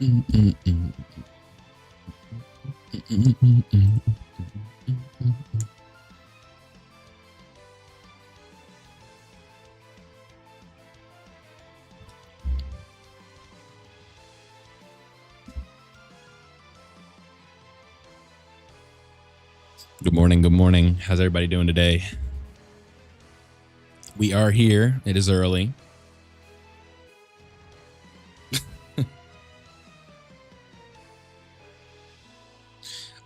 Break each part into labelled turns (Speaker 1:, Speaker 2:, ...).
Speaker 1: Good morning. Good morning. How's everybody doing today? We are here. It is early.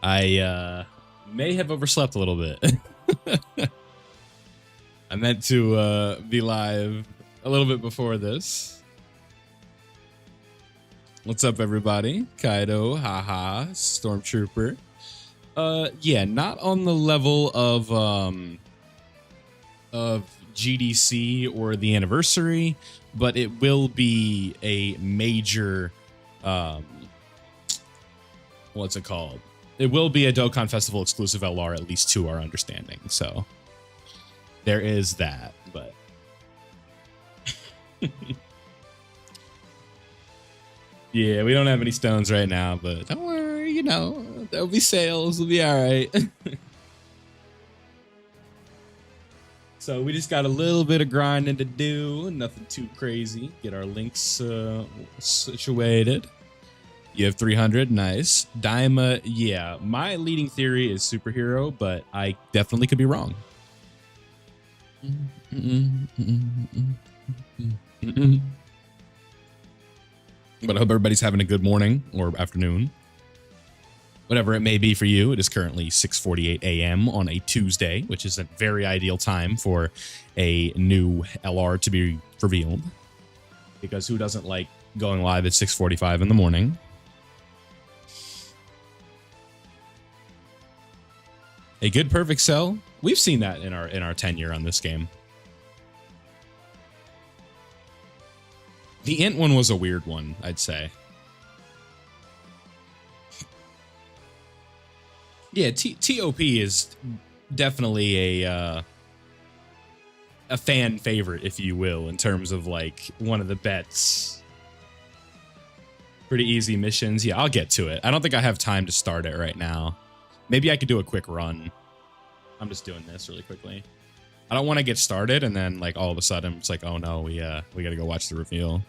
Speaker 1: I may have overslept a little bit. I meant to be live a little bit before this. What's up, everybody? Kaido, haha, Stormtrooper. Yeah, not on the level of GDC or the anniversary, but it will be a major what's it called? It will be a Dokkan Festival exclusive LR, at least to our understanding. So there is that, but yeah, we don't have any stones right now, but don't worry, you know, there'll be sales, we'll be all right. So we just got a little bit of grinding to do, nothing too crazy. Get our links situated. You have 300, nice. Daima, yeah, my leading theory is superhero, but I definitely could be wrong. But I hope everybody's having a good morning or afternoon. Whatever it may be for you, it is currently 6:48 a.m. on a Tuesday, which is a very ideal time for a new LR to be revealed. Because who doesn't like going live at 6:45 in the morning? A good perfect sell. We've seen that in our tenure on this game. The int one was a weird one, I'd say. Yeah, TOP is definitely a fan favorite, if you will, in terms of like one of the bets. Pretty easy missions. Yeah, I'll get to it. I don't think I have time to start it right now. Maybe I could do a quick run. I'm just doing this really quickly. I don't want to get started and then like all of a sudden it's like, oh no, we got to go watch the reveal.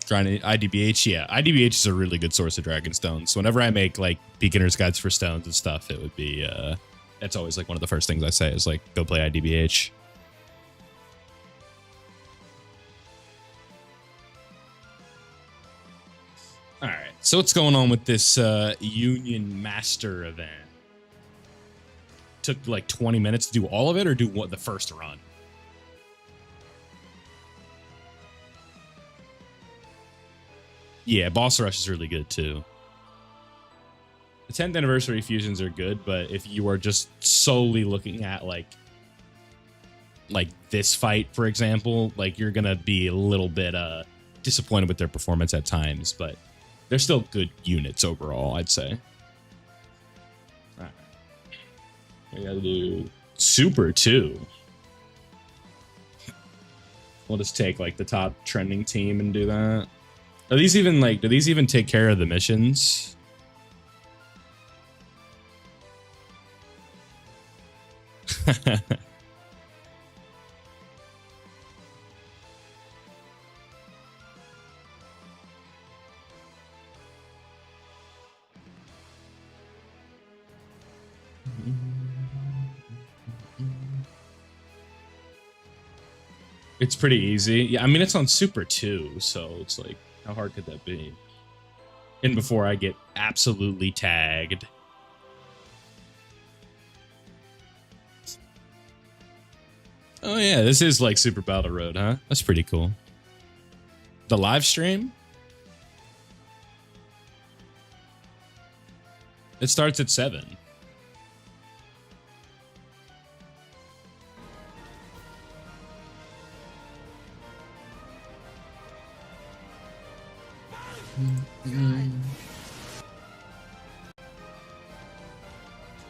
Speaker 1: Trying to IDBH, yeah, IDBH is a really good source of dragon stones. So whenever I make like beginner's guides for stones and stuff, it would be it's always like one of the first things I say is like go play IDBH. All right, so what's going on with this Union Master event? Took like 20 minutes to do all of it, or do what the first run? Yeah, Boss Rush is really good too. The 10th anniversary fusions are good, but if you are just solely looking at like this fight, for example, like you're gonna be a little bit disappointed with their performance at times, but they're still good units overall, I'd say. All right. We gotta do Super 2. We'll just take like the top trending team and do that. Are these even like, do these even take care of the missions? It's pretty easy. Yeah, I mean, it's on Super 2, so it's like, how hard could that be? And before I get absolutely tagged. Oh yeah, this is like Super Battle Road, huh? That's pretty cool. The live stream? It starts at 7.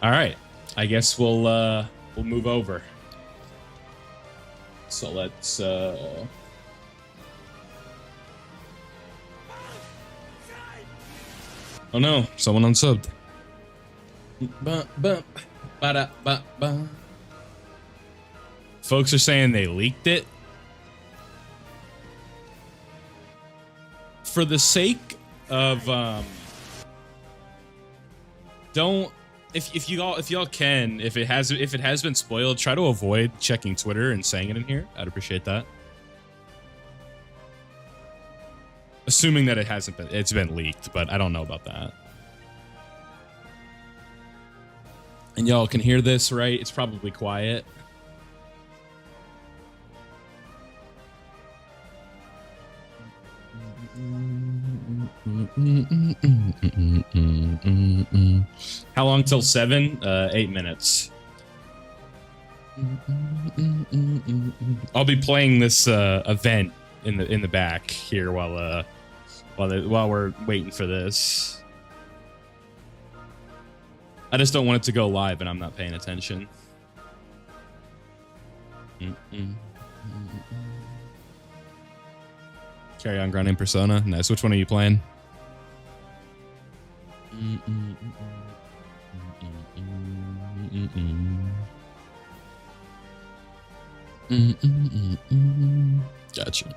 Speaker 1: All right, I guess we'll move over. So let's oh no, someone unsubbed. Folks are saying they leaked it. For the sake of don't if y'all can, if it has been spoiled, try to avoid checking Twitter and saying it in here. I'd appreciate that. Assuming that it's been leaked, but I don't know about that. And y'all can hear this, right? It's probably quiet. How long till 7? 8 minutes. I'll be playing this event in the back here while we're waiting for this. I just don't want it to go live and I'm not paying attention. Carry on grinding Persona. Nice. Which one are you playing? Gotcha.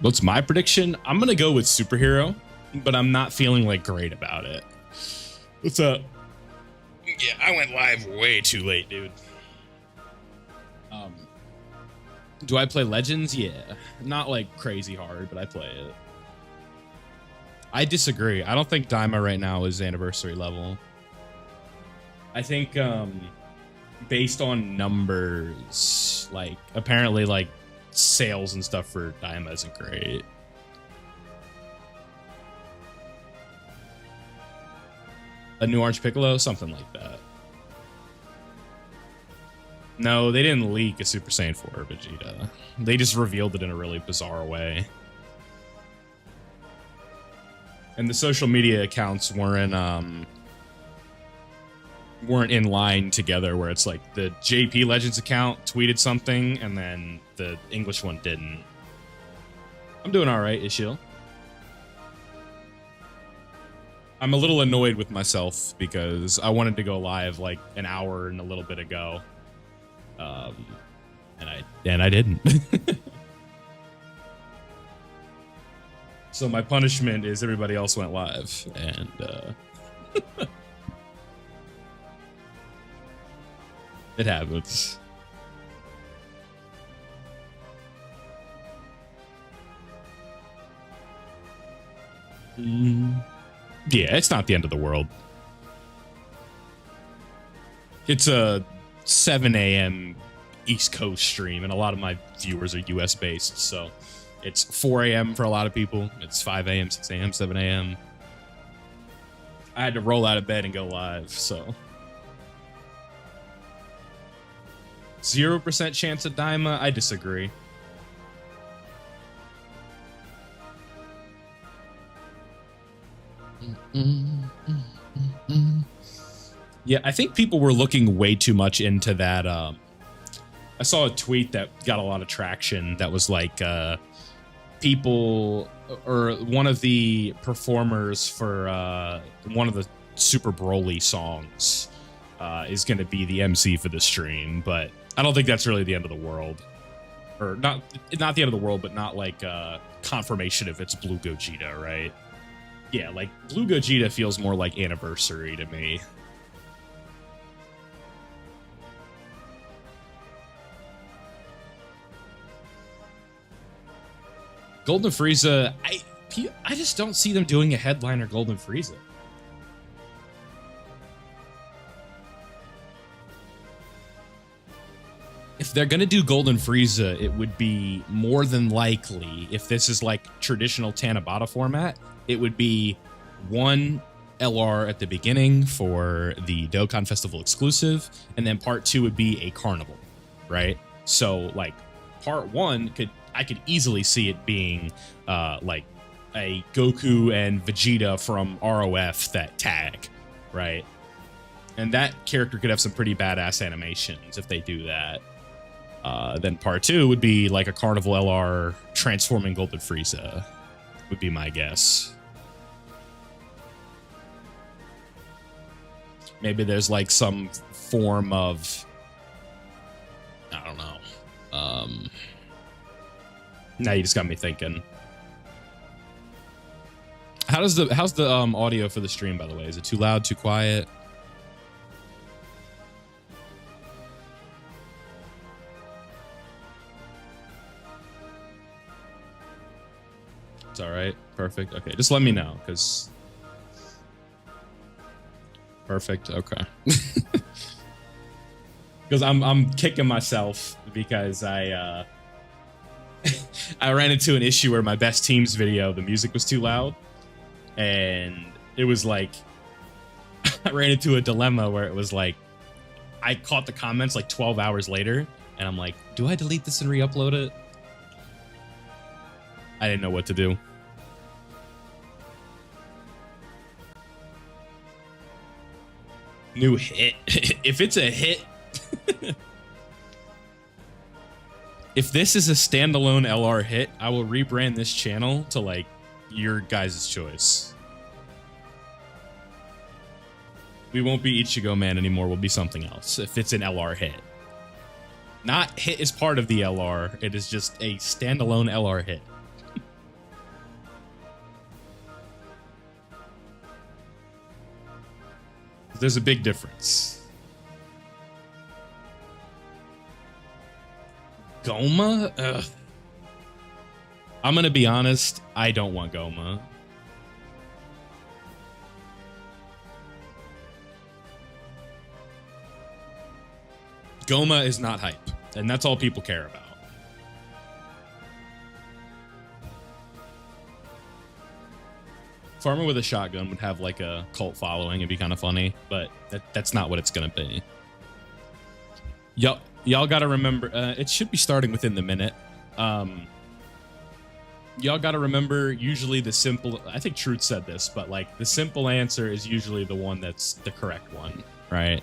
Speaker 1: What's my prediction? I'm gonna go with superhero, but I'm not feeling like great about it. What's up? Yeah, I went live way too late, dude. Do I play Legends? Yeah, not like crazy hard, but I play it. I disagree. I don't think Daima right now is anniversary level. I think based on numbers, like apparently like sales and stuff for Daima isn't great. A new Orange Piccolo, something like that. No, they didn't leak a Super Saiyan 4 Vegeta. They just revealed it in a really bizarre way. And the social media accounts weren't in line together, where it's like the JP Legends account tweeted something and then the English one didn't. I'm doing all right, Ishil. I'm a little annoyed with myself because I wanted to go live like an hour and a little bit ago. And I didn't. So my punishment is everybody else went live, and it happens. Yeah, it's not the end of the world. It's a 7 a.m. East Coast stream, and a lot of my viewers are US based, so it's 4 a.m. for a lot of people. It's 5 a.m., 6 a.m., 7 a.m. I had to roll out of bed and go live, so 0% chance of Daima? I disagree. Yeah, I think people were looking way too much into that. I saw a tweet that got a lot of traction that was like people, or one of the performers for one of the Super Broly songs is going to be the MC for the stream, but I don't think that's really the end of the world. Or not the end of the world, but not like confirmation if it's Blue Gogeta, right? Yeah, like Blue Gogeta feels more like anniversary to me. Golden Frieza, I just don't see them doing a headliner Golden Frieza. If they're gonna do Golden Frieza, it would be more than likely, if this is like traditional Tanabata format, it would be one LR at the beginning for the Dokkan Festival exclusive, and then part 2 would be a carnival, right? So like part 1 I could easily see it being like a Goku and Vegeta from ROF that tag, right? And that character could have some pretty badass animations if they do that. Then part 2 would be like a Carnival LR transforming Golden Frieza, would be my guess. Maybe there's like some form of, I don't know. Now you just got me thinking. How's the audio for the stream, by the way? Is it too loud, too quiet? It's all right. Perfect. Okay, just let me know, because perfect. Okay. Because I'm kicking myself because I I ran into an issue where my best teams video, the music was too loud, and it was like I ran into a dilemma where it was like I caught the comments like 12 hours later, and I'm like, do I delete this and re-upload it? I didn't know what to do. New hit. If it's a hit, if this is a standalone LR hit, I will rebrand this channel to like your guys' choice. We won't be Ichigo Man anymore. We'll be something else if it's an LR hit. Not hit is part of the LR. It is just a standalone LR hit. There's a big difference. Goma? Ugh. I'm gonna be honest, I don't want Goma. Goma is not hype, and that's all people care about. Farmer with a shotgun would have like a cult following. It'd be kind of funny, but that's not what it's gonna be. Y'all gotta remember, it should be starting within the minute. Y'all gotta remember, usually the simple, I think Truth said this, but like the simple answer is usually the one that's the correct one, right?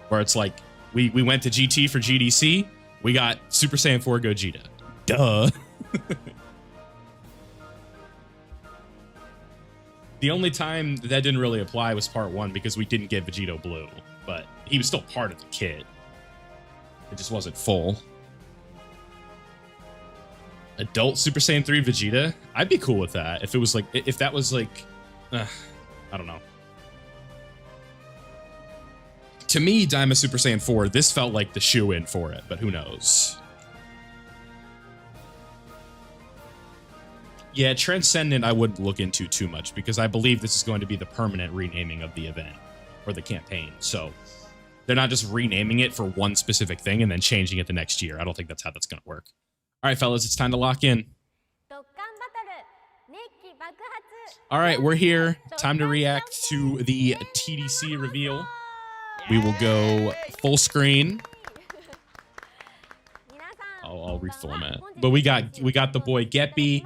Speaker 1: Where it's like, we went to GT for GDC, we got Super Saiyan 4 Gogeta. Duh. The only time that didn't really apply was part 1 because we didn't get Vegito Blue, but he was still part of the kit. It just wasn't full. Adult Super Saiyan 3 Vegeta? I'd be cool with that. If it was like, if that was like, I don't know. To me, Daima Super Saiyan 4, this felt like the shoe-in for it, but who knows? Yeah, Transcendent I wouldn't look into too much because I believe this is going to be the permanent renaming of the event or the campaign. So they're not just renaming it for one specific thing and then changing it the next year. I don't think that's how that's going to work. All right, fellas, it's time to lock in. All right, we're here. Time to react to the TDC reveal. We will go full screen. I'll reformat. But we got the boy Geppy.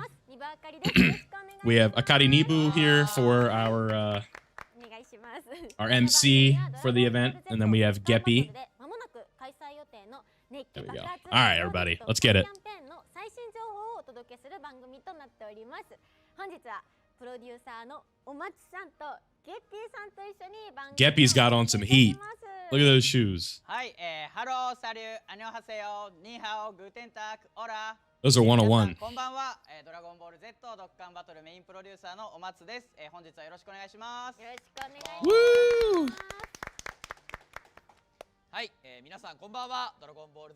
Speaker 1: We have Akari Nibu here for our MC for the event, and then we have Geppy. There we go. All right, everybody, let's get it. Geppy's got on some heat. Look at those shoes. Those are 101. Woo!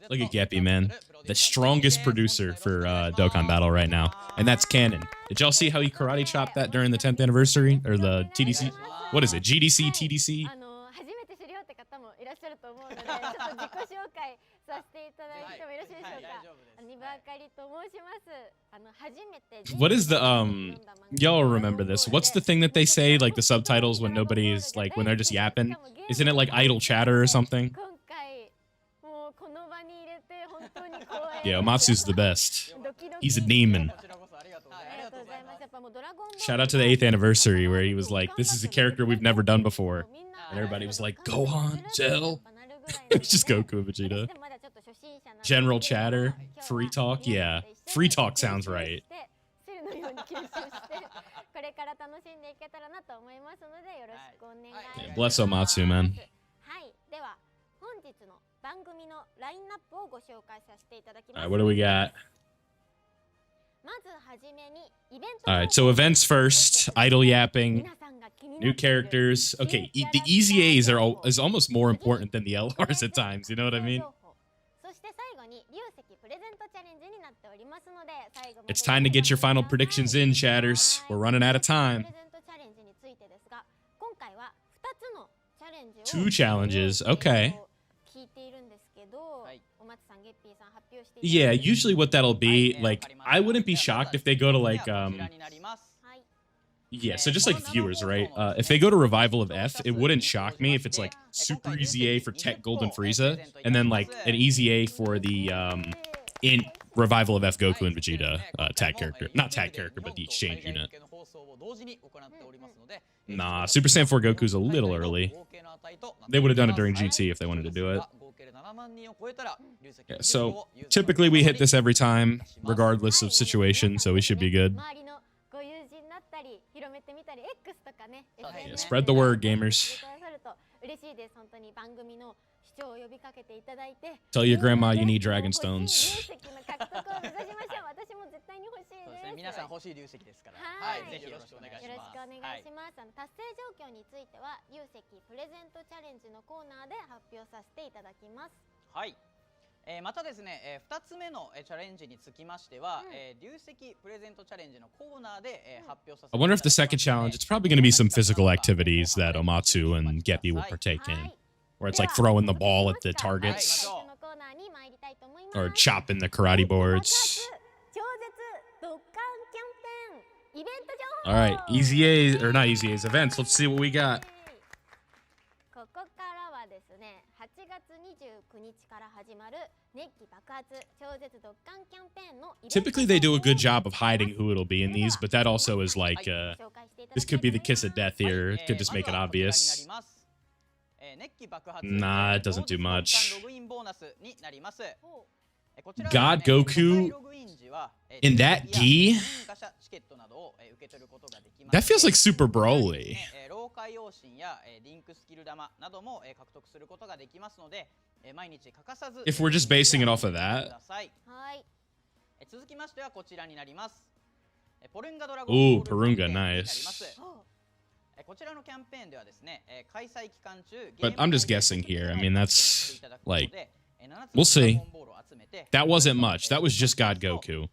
Speaker 1: Look at Geppy, man. The strongest producer for Dokkan Battle right now. And that's canon. Did y'all see how he karate chopped that during the 10th anniversary? Or the TDC? What is it? GDC, TDC?
Speaker 2: させていただいてもよろしいでしょうか。二番あかりと申します。初めて
Speaker 1: What is the y'all remember this? What's the thing that they say, like the subtitles when nobody's like when they're just yapping? Isn't it like idle chatter or something?
Speaker 2: 今回もうこの場に入れて本当に光栄。
Speaker 1: Yeah, Omatsu's the best. He's a demon. Shout out to the 8th anniversary where he was like, this is a character we've never done before. And everybody was like, go on, Cell. It's just Goku and Vegeta. General chatter, free talk, yeah. Free talk sounds right. Yeah, bless Omatsu, man. Alright, what do we got? Alright, so events first, idle yapping, new characters. Okay, the easy A's is almost more important than the LRs at times, you know what I mean? It's time to get your final predictions in, chatters. We're running out of time. 2 challenges, okay. Yeah, usually what that'll be, like, I wouldn't be shocked if they go to, like, yeah, so just like viewers, right? If they go to Revival of F, it wouldn't shock me if it's, like, super easy A for Tech Golden Frieza, and then, like, an easy A for the, in Revival of F Goku and Vegeta tag character. Not tag character, but the exchange unit. Nah, Super Saiyan 4 Goku's a little early. They would have done it during GT if they wanted to do it. Yeah, so typically we hit this every time, regardless of situation, so we should be good. Yeah, spread the word, gamers. Tell your grandma you need dragon stones.
Speaker 3: 皆さん欲しい流石ですから、はい、ぜひよろしくお願いします。よろしくお願いします。達成状況については流石プレゼントチャレンジのコーナーで発表させていただきます。はい。またですね、2つ目のチャレンジにつきましては、流石プレゼントチャレンジのコーナーで発表させていただきます。I wonder if the second challenge, it's probably going to be some physical activities that Omatsu and Geppy will partake in, where it's like throwing the ball at the targets or chopping the karate boards. All right, easy A's, or not easy A's, events. Let's see what we got. Typically, they do a good job of hiding who it'll be in these, but that also is like, this could be the kiss of death here. It could just make it obvious. Nah, it doesn't do much. God Goku in that gi? That feels like Super Broly. If we're just basing it off of that. Ooh, Porunga, nice. But I'm just guessing here. I mean, that's like, we'll see. That wasn't much. That was just God Goku.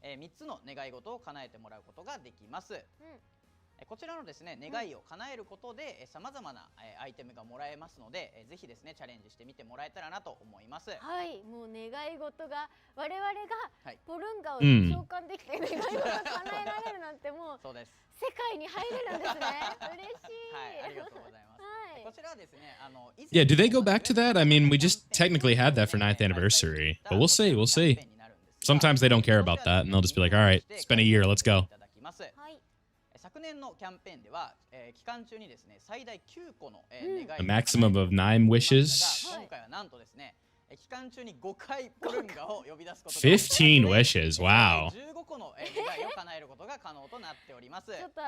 Speaker 3: こちらのですね、願いを叶えることで様々なアイテムがもらえますので、ぜひですねチャレンジしてみてもらえたらなと思います。はい、もう願い事が我々がポルンガを召喚できて願い事が叶えられるなんてもうそうです。世界に入れるんですね。嬉しい。はい、ありがとうございます。こちらはですね、Yeah, do they go back to that? I mean, we just technically had that for 9th anniversary, but we'll see, we'll see. Sometimes they don't care about that, and they'll just be like, all right, it's been a year, let's go. 昨年のキャンペーンでは、期間中にですね、最大9個の願い
Speaker 1: A maximum of 9 wishes.
Speaker 3: 今回はなんとですね、期間中に5回ポルンガを呼び出すことが
Speaker 1: 15 wishes, wow.
Speaker 3: 15個の願いを叶えることが可能となっております。ちょっと
Speaker 2: 9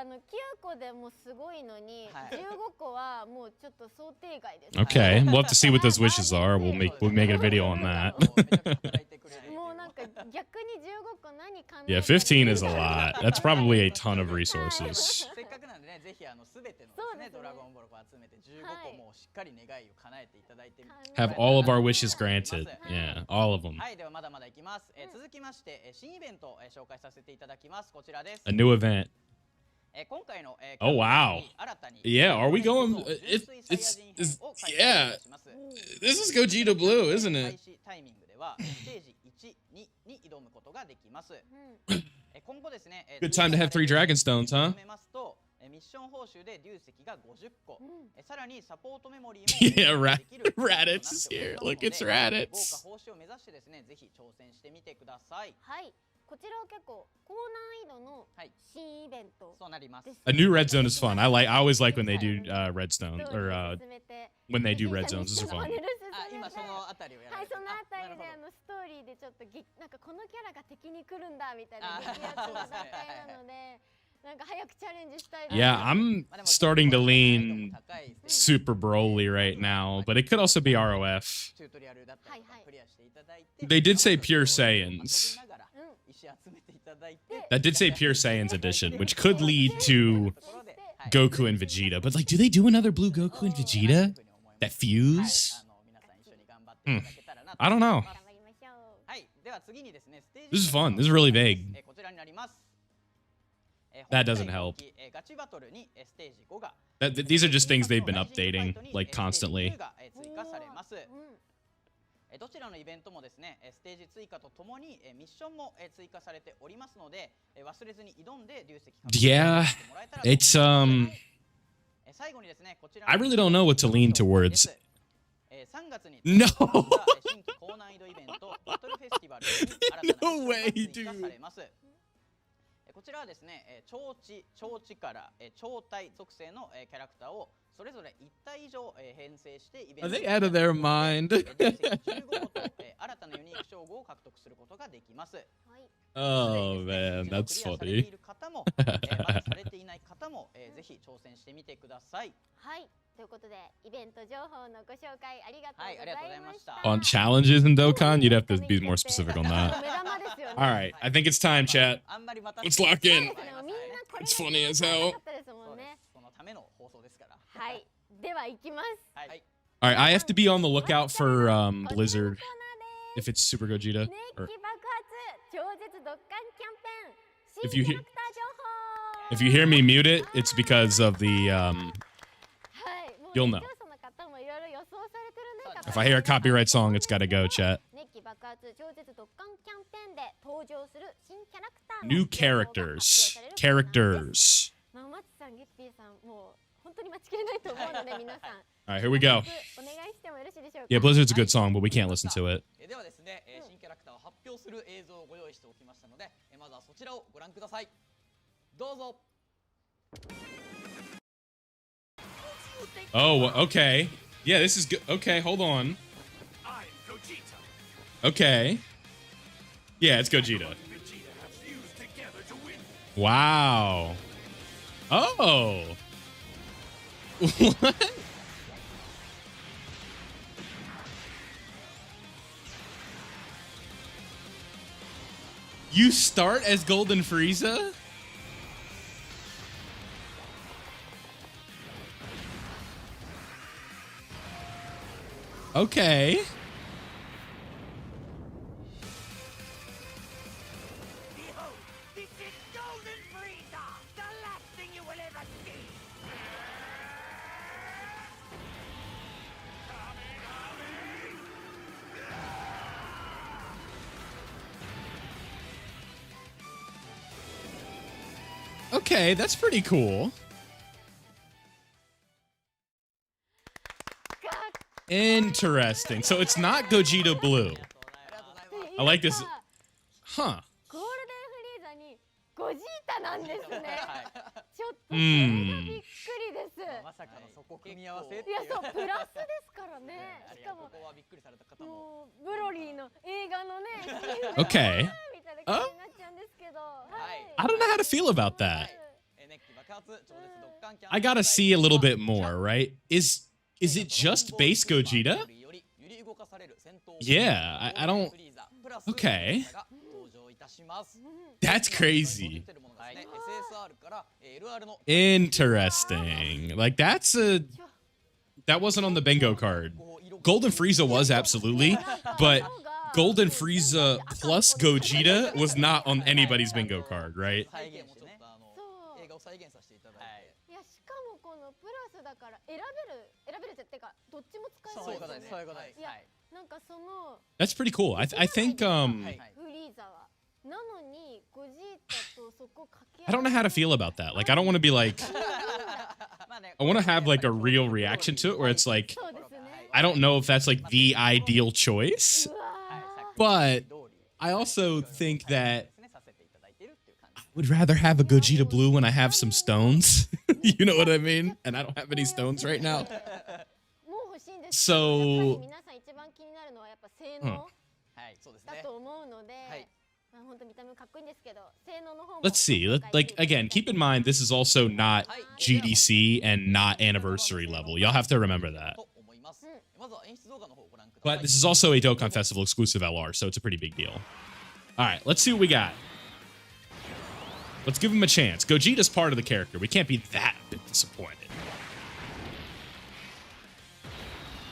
Speaker 2: 個でもすごいのに、15個はもうちょっと想定外です。
Speaker 1: Okay, we'll have to see what those wishes are. We'll make a video on that. Yeah, 15 is a lot. That's probably a ton of resources. Have all of our wishes granted. Yeah, all of them. A new event. Oh wow. Yeah, are we going yeah. This is Gogeta Blue, isn't it?
Speaker 3: はステージ1、2に挑むことができます。今後ですね、
Speaker 1: Good time to have 3 Dragon Stones, huh?
Speaker 3: ミッション報酬で龍石が50個、さらにサポートメモリーも
Speaker 1: Yeah, Raditz is here. Look, it's
Speaker 3: 豪
Speaker 1: Raditz.
Speaker 3: 華報酬を目指してですね、ぜひ挑戦してみてください。
Speaker 2: はい。こちらは結構高難易度の新イベント。
Speaker 3: そうなります。
Speaker 1: A new red zone is fun. I always like when they do redstone or when they do red zones. This is fun.
Speaker 3: 今そのあたりをやられて、
Speaker 2: はい、そのあたりでストーリーでちょっとなんかこのキャラが敵に来るんだみたいな激アツな段階なので。なんか早くチャレンジしたいです。
Speaker 1: Yeah, I'm starting to lean super Broly right now, but it could also be ROF. They did say Pure Saiyans. That did say Pure Saiyans edition, which could lead to Goku and Vegeta. But like, do they do another blue Goku and Vegeta that fuse? I don't know. This is fun. This is really vague. That doesn't help. These are just things they've been updating, like, constantly.
Speaker 3: どちらのイベントもですね、ステージ追加とともにミッションも追加されておりますので、忘れずに挑んで龍石
Speaker 1: Yeah, it's I really don't know what to lean towards. No. No way, dude.
Speaker 3: こちらはですね、超力、超体属性のキャラクターをそれぞれ1体以上編成してイベント
Speaker 1: Are they out of their mind?
Speaker 3: 15個と新たなユニーク称号を獲得することができます。
Speaker 1: Oh man, that's
Speaker 3: されてい
Speaker 1: funny.
Speaker 3: る方も、まだされていない方も、ぜひ挑戦してみてください。
Speaker 2: はい。ということで、イベント情報のご紹介ありがとうございました。
Speaker 1: On challenges in Dokkan, you'd have to be more specific on that. All right, I think it's time, chat. Let's lock in. It's funny as hell.
Speaker 3: そのための放送ですから。
Speaker 2: はい。では行きます。
Speaker 3: はい。
Speaker 1: All right, I have to be on the lookout for Blizzard if it's Super Gogeta. Or if you hear me mute it, it's because of the you'll know. If I hear a copyright song, it's gotta go, chat. New characters. Characters. Alright, here we go. Yeah, Blizzard's a good song, but we can't listen to it.
Speaker 3: ではですね、新キャラクターを発表する映像をご用意しておきましたので、まずはそちらをご覧ください。どうぞ。
Speaker 1: Oh, okay. Yeah, this is good. Okay, hold on. Okay. Yeah, it's Gogeta. Wow. Oh. What? You start as Golden Frieza? Okay.
Speaker 4: Behold, this is Golden Frieza, the last thing you will ever see.
Speaker 1: Okay, that's pretty cool. Interesting. So it's not Gogeta Blue. I like this. Huh. Hmm.
Speaker 3: まさかのそこ組み合わせっていう。
Speaker 2: いや、そう、プラスですからね。しかも、
Speaker 3: ここはびっくりされた方も。
Speaker 2: もうブロリーの映画のね。
Speaker 1: Okay.
Speaker 2: みたいな感じになっちゃうんですけど。
Speaker 1: I don't know how to feel about that. I gotta see a little bit more, right? Is it just base Gogeta? Yeah, I don't. Okay. That's crazy. Interesting. Like that wasn't on the bingo card. Golden Frieza was absolutely, but Golden Frieza plus Gogeta was not on anybody's bingo card, right?
Speaker 2: のプラスだから選べるってかどっちも使えるんですよね。
Speaker 3: そういうことです。
Speaker 2: いやなんかその
Speaker 1: That's pretty cool. I think
Speaker 2: フリーザはなのにゴジータとそこ掛け
Speaker 1: I don't know how to feel about that. Like I don't want to be like I want to have like a real reaction to it where it's like
Speaker 2: そうですね。
Speaker 1: I don't know if that's like the ideal choice,
Speaker 2: うわ
Speaker 1: but I also think that I would rather have a Gogeta Blue when I have some stones. You know what I mean? And I don't have any stones right now.
Speaker 2: もう欲しいんですけど、
Speaker 1: So
Speaker 2: やっぱり皆さん一番気になるのはやっぱ性能
Speaker 3: はいそうです
Speaker 2: だ
Speaker 3: ね。
Speaker 2: と思うので、
Speaker 3: はい
Speaker 2: まあ本当見た目かっこいいんですけど、性能の方も
Speaker 1: let's see. Like again, keep in mind this is also not GDC and not anniversary level. Y'all have to remember that.
Speaker 3: と思います。まずは演出動画の方をご覧くださ
Speaker 1: But
Speaker 3: い。
Speaker 1: this is also a Dokkan Festival exclusive LR, so it's a pretty big deal. All right, let's see what we got. Let's give him a chance. Gogeta's part of the character. We can't be that bit disappointed.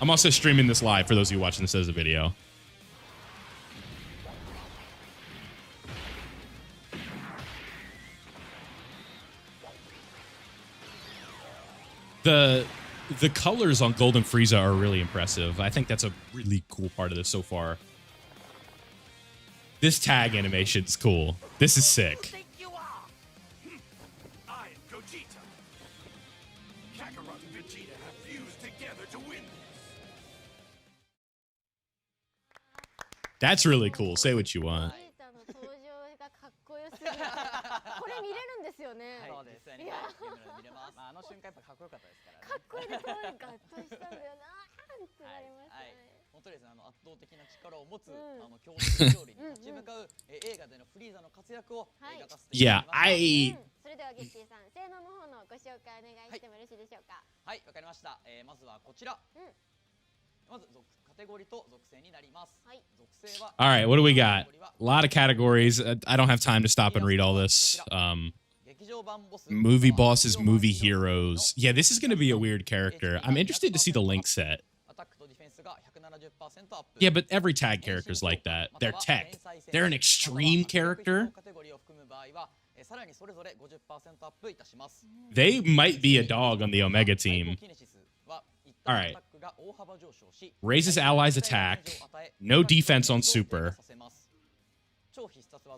Speaker 1: I'm also streaming this live for those of you watching this as a video. The colors on Golden Frieza are really impressive. I think that's a really cool part of this so far. This tag animation's cool. This is
Speaker 4: Who
Speaker 1: sick.
Speaker 4: think you are? I am Gogeta. Kakarot and Vegeta have fused together to win this.
Speaker 1: That's really cool. Say what you want.
Speaker 2: ゴジータの登場がかっこよすぎて、これ見れるんですよね。
Speaker 3: そうですね。
Speaker 2: いや
Speaker 3: 見れます。まああの瞬間やっぱかっこよかったですからね。
Speaker 2: かっこいいです。なんかガッとしたんだよな。ってなりましたね。
Speaker 3: 本当ですね。圧倒的な力を持つ
Speaker 2: うん
Speaker 3: 強敵勝利に立ち向かう映画でのフリーザの活躍を描かせていただ
Speaker 1: Yeah,
Speaker 3: きます。
Speaker 1: I
Speaker 2: それではゲッティさん、性能の方のご紹介お願いしてもよろしいでしょうか。
Speaker 3: はい、わかりました。まずはこちら。
Speaker 2: うん
Speaker 3: まずカテゴリーと属性になります。
Speaker 2: はい。
Speaker 3: 属性は
Speaker 1: All right, what do we got? A lot of categories. I don't have time to stop and read all this.
Speaker 3: 劇場版ボス
Speaker 1: Movie bosses, movie heroes. Yeah, this is going to be a weird character. I'm interested to see the link set.
Speaker 3: アタックとディフェンスが170%アップ。
Speaker 1: Yeah, but every tag character is like that. They're tech. They're an extreme character.
Speaker 3: カテゴリーを含む場合はさらにそれぞれ 50% アップいたします。
Speaker 1: They might be a dog on the Omega team. All right. Raises allies' attack. No defense on super.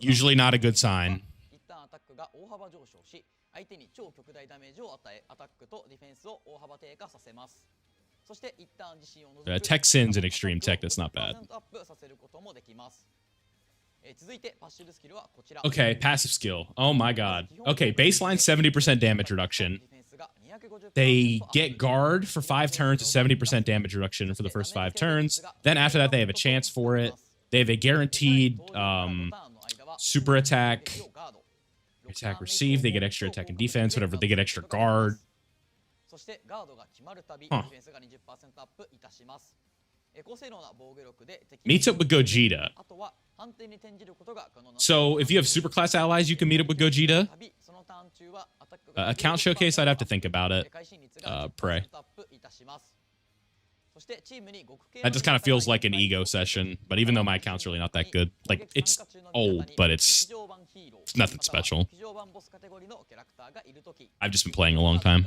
Speaker 1: Usually not a good sign.
Speaker 3: 一旦アタックが大幅上昇し、相手に超極大ダメージを与え、アタックとディフェンスを大幅低下させます。そして一旦自身を除く
Speaker 1: Tech Sin's an extreme tech. That's not bad.
Speaker 3: アップさせることもできます。続いてパッシブスキルはこちら。
Speaker 1: Okay, passive skill. Oh my god. Okay, baseline 70% damage reduction. They get guard for 5 turns with 70% damage reduction for the first 5 turns. Then after that, they have a chance for it. They have a guaranteed super attack. Attack received. They get extra attack and defense. Whatever. They get extra guard.
Speaker 3: そしてガードが決まるたび、ディフェンスが 20% アップいたします。高性能な防御力で
Speaker 1: Meets up with Gogeta.
Speaker 3: あとは反転に転じることが可能な
Speaker 1: So if you have super class allies, you can meet up with Gogeta.
Speaker 3: そのターン中はアタックが
Speaker 1: Account showcase, I'd have to think about it.
Speaker 3: 会心率が
Speaker 1: Pray.
Speaker 3: 10%アップいたします。そしてチームに極系
Speaker 1: That just kind of feels like an ego session. But even though my account's really not that good, like it's old, but it's nothing special. I've just been playing a long time.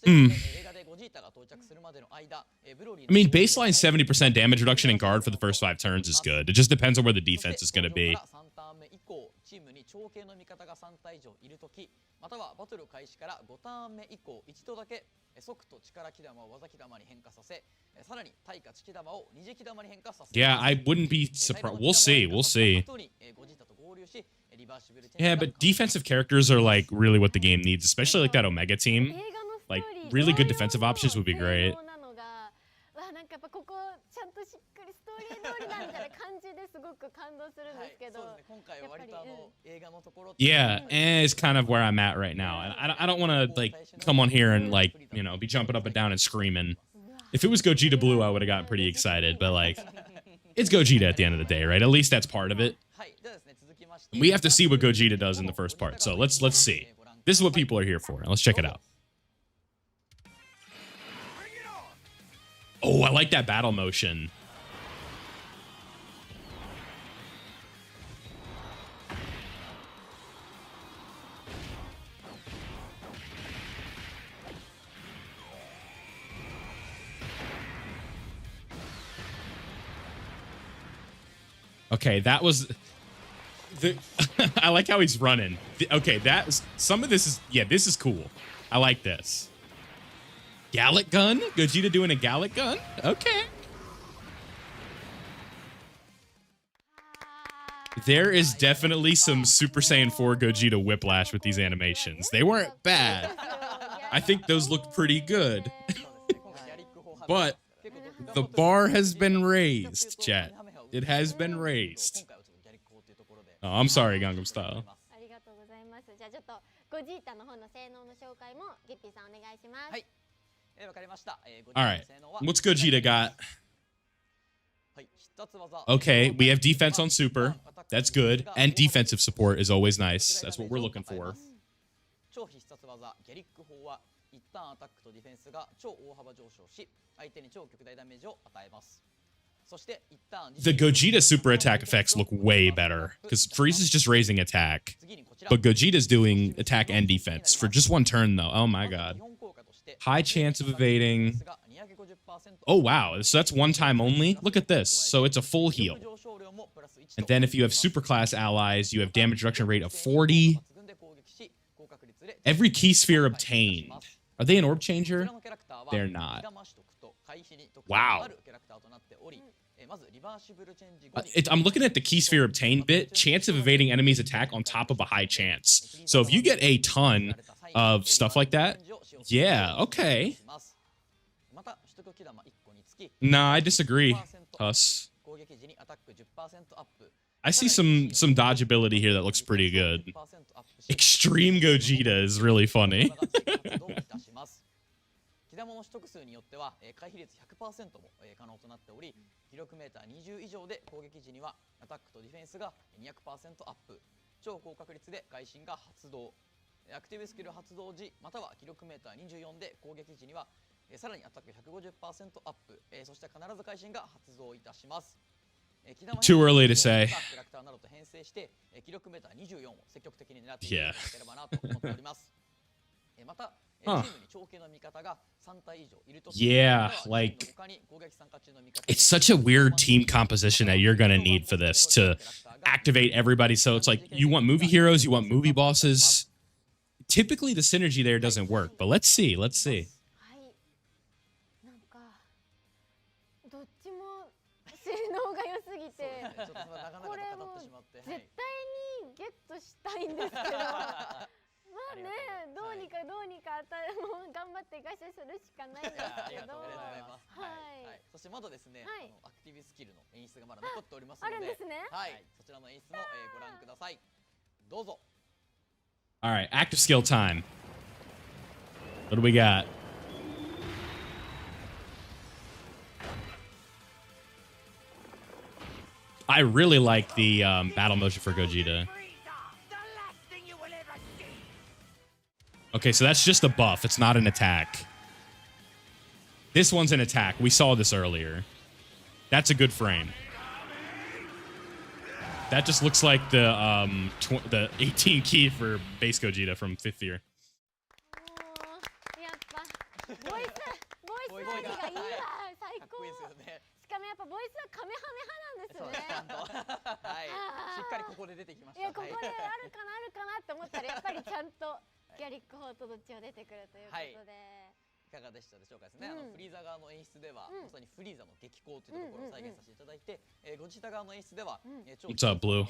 Speaker 1: I mean, baseline 70% damage reduction in guard for the first 5 turns is good. It just depends on where the defense is going to be.
Speaker 3: チームに長系の味方が3体以上いるとき、またはバトル開始から5ターン目以降、一度だけ速と力木玉を技木玉に変化させ、さらに対価地木玉を二次木玉に変化させ。
Speaker 1: Yeah, I wouldn't be surprised. We'll see. We'll see. Yeah, but defensive characters are like really what the game needs, especially like that Omega team. Like really good defensive options would be great.
Speaker 2: なんかやっぱここちゃんとしっかりストーリー通りだみたいな感じですごく感動するんですけど。今回は割と映画のところ。
Speaker 1: Yeah, and it's kind of where I'm at right now. And I don't want to like come on here and like, you know, be jumping up and down and screaming. If it was Gogeta Blue, I would have gotten pretty excited, but like it's Gogeta at the end of the day, right? At least that's part of it. We have to see what Gogeta does in the first part. So let's see. This is what people are here for. Let's check it out. Oh, I like that battle motion. Okay, that was the I like how he's running. Okay, some of this is this is cool. I like this. Gallic gun? Gogeta doing a Gallic gun? Okay. There is definitely some Super Saiyan 4 Gogeta whiplash with these animations. They weren't bad. I think those look pretty good. But the bar has been raised, chat. It has been raised. Oh, I'm sorry, Gangnam Style. All right, what's Gogeta got? Okay, we have defense on Super. That's good. And defensive support is always nice. That's what we're looking for. The Gogeta super attack effects look way better because Frieza's just raising attack, but Gogeta's doing attack and defense for just one turn though. Oh my god. High chance of evading. Oh wow, so that's one time only? Look at this. So it's a full heal. And then if you have super class allies, you have damage reduction rate of 40. Every key sphere obtained. Are they an orb changer? They're not. Wow. I'm looking at the key sphere obtained bit. Chance of evading enemies attack on top of a high chance. So if you get a ton of stuff like that, yeah, okay. Nah, I disagree, Huss. I see some dodgeability here that looks pretty good. Extreme Gogeta is really funny. Too early to say. Yeah. Huh. Yeah, like it's such a weird team composition that you're gonna need for this to activate everybody. So it's like you want movie heroes, you want movie bosses. Typically the synergy there doesn't work, but let's see. All right, active skill time. What do we got? I really like the battle motion for Gogeta. Okay, so that's just a buff. It's not an attack. This one's an attack. We saw this earlier. That's a good frame. That just looks like the 18 key for base Gogeta from 5th year. What's up, Blue?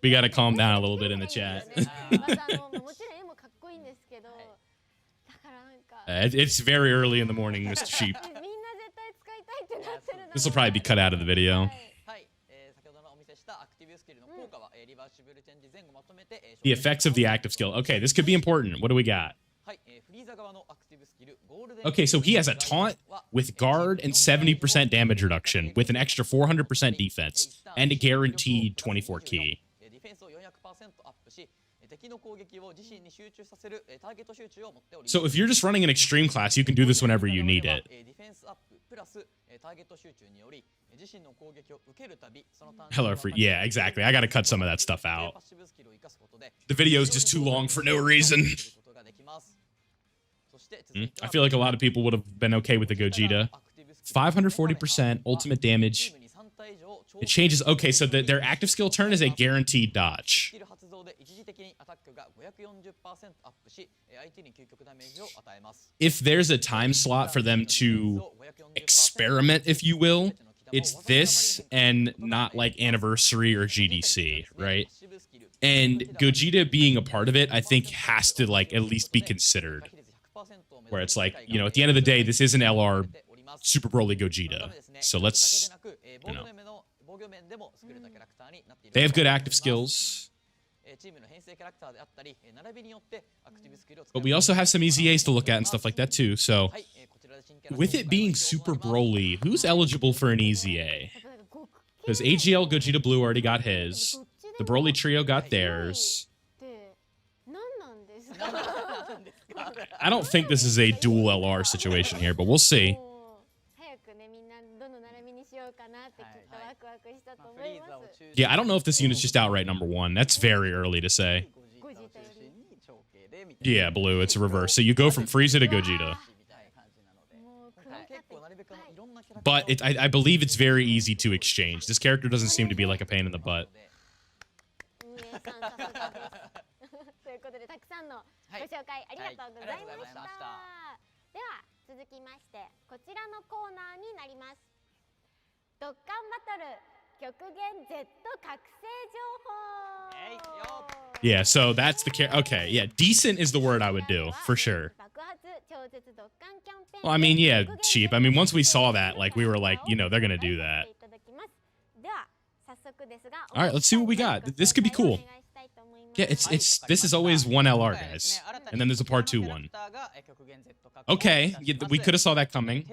Speaker 1: We gotta calm down a little bit in the chat. It's very early in the morning, Mr. Sheep. This will probably be cut out of the video. The effects of the active skill. Okay, this could be important. What do we got? Okay, so he has a taunt with guard and 70% damage reduction with an extra 400% defense and a guaranteed 24 key. So if you're just running an extreme class, you can do this whenever you need it. Hello, free. Yeah, exactly. I gotta cut some of that stuff out. The video is just too long for no reason. I feel like a lot of people would have been okay with the Gogeta. 540% ultimate damage. It changes. Okay, so their active skill turn is a guaranteed dodge. If there's a time slot for them to experiment, if you will, it's this and not like Anniversary or GDC, right? And Gogeta being a part of it, I think has to like at least be considered. Where it's like, you know, at the end of the day, this is an LR Super Broly Gogeta. So let's, you know. They have good active skills. But we also have some easy A's to look at and stuff like that too. So with it being Super Broly, who's eligible for an easy A? Because AGL Gogeta Blue already got his. The Broly Trio got theirs. I don't think this is a dual LR situation here, but we'll see. Yeah, I don't know if this unit's just outright number one. That's very early to say. Yeah, Blue, it's a reverse. So you go from Frieza to Gogeta. But I believe it's very easy to exchange. This character doesn't seem to be like a pain in the butt.
Speaker 2: ということでたくさんのご紹介ありがとうございました。では続きましてこちらのコーナーになります。ドッカンバトル極限 Z 覚醒情報。
Speaker 1: Yeah, so that's the okay, yeah, decent is the word I would do for sure. Well, I mean, yeah, cheap. I mean, once we saw that, like we were like, you know, they're gonna do that. All right, let's see what we got. This could be cool. Yeah, this is always one LR, guys, and then there's a part 2 one. Okay, yeah, we could have saw that coming.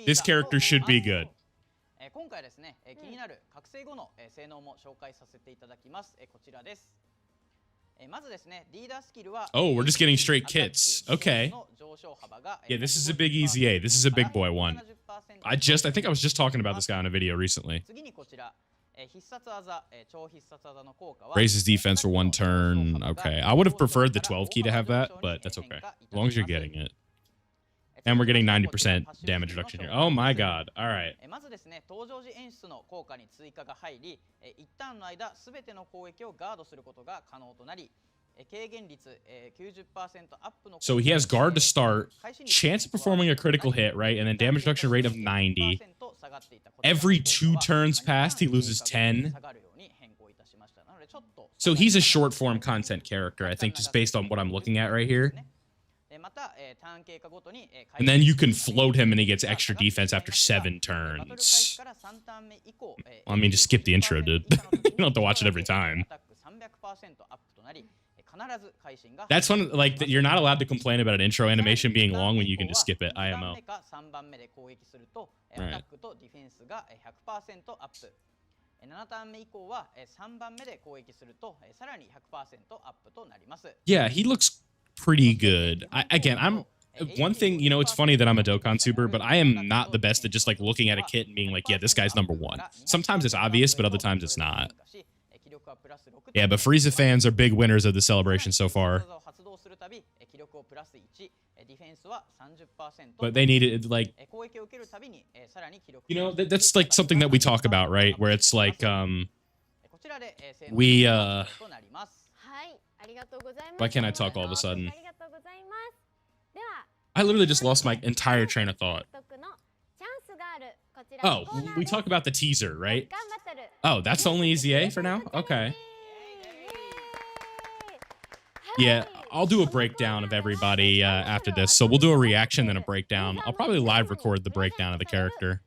Speaker 1: This character should be good. Oh, we're just getting straight kits. Okay. Yeah, this is a big easy A. This is a big boy one. I think I was just talking about this guy on a video recently. Raises defense for 1 turn. Okay. I would have preferred the 12 key to have that, but that's okay. As long as you're getting it. And we're getting 90% damage reduction here. Oh my god. All right. So he has guard to start, chance of performing a critical hit, right? And then damage reduction rate of 90. Every 2 turns passed, he loses 10. So he's a short form content character, I think, just based on what I'm looking at right here. And then you can float him and he gets extra defense after 7 turns. I mean, just skip the intro, dude. You don't have to watch it every time. That's one, like, you're not allowed to complain about an intro animation being long when you can just skip it. IMO. Right. Yeah, he looks pretty good. I'm one thing, you know, it's funny that I'm a Dokkan super, but I am not the best at just like looking at a kit and being like, yeah, this guy's number 1. Sometimes it's obvious, but other times it's not. Yeah, but Frieza fans are big winners of the celebration so far. But they needed, like, you know, that's like something that we talk about, right? Where it's like, why can't I talk all of a sudden? I literally just lost my entire train of thought. Oh, we talk about the teaser, right? Oh, that's only easy A for now? Okay. Yeah, I'll do a breakdown of everybody after this. So we'll do a reaction and a breakdown. I'll probably live record the breakdown of the character.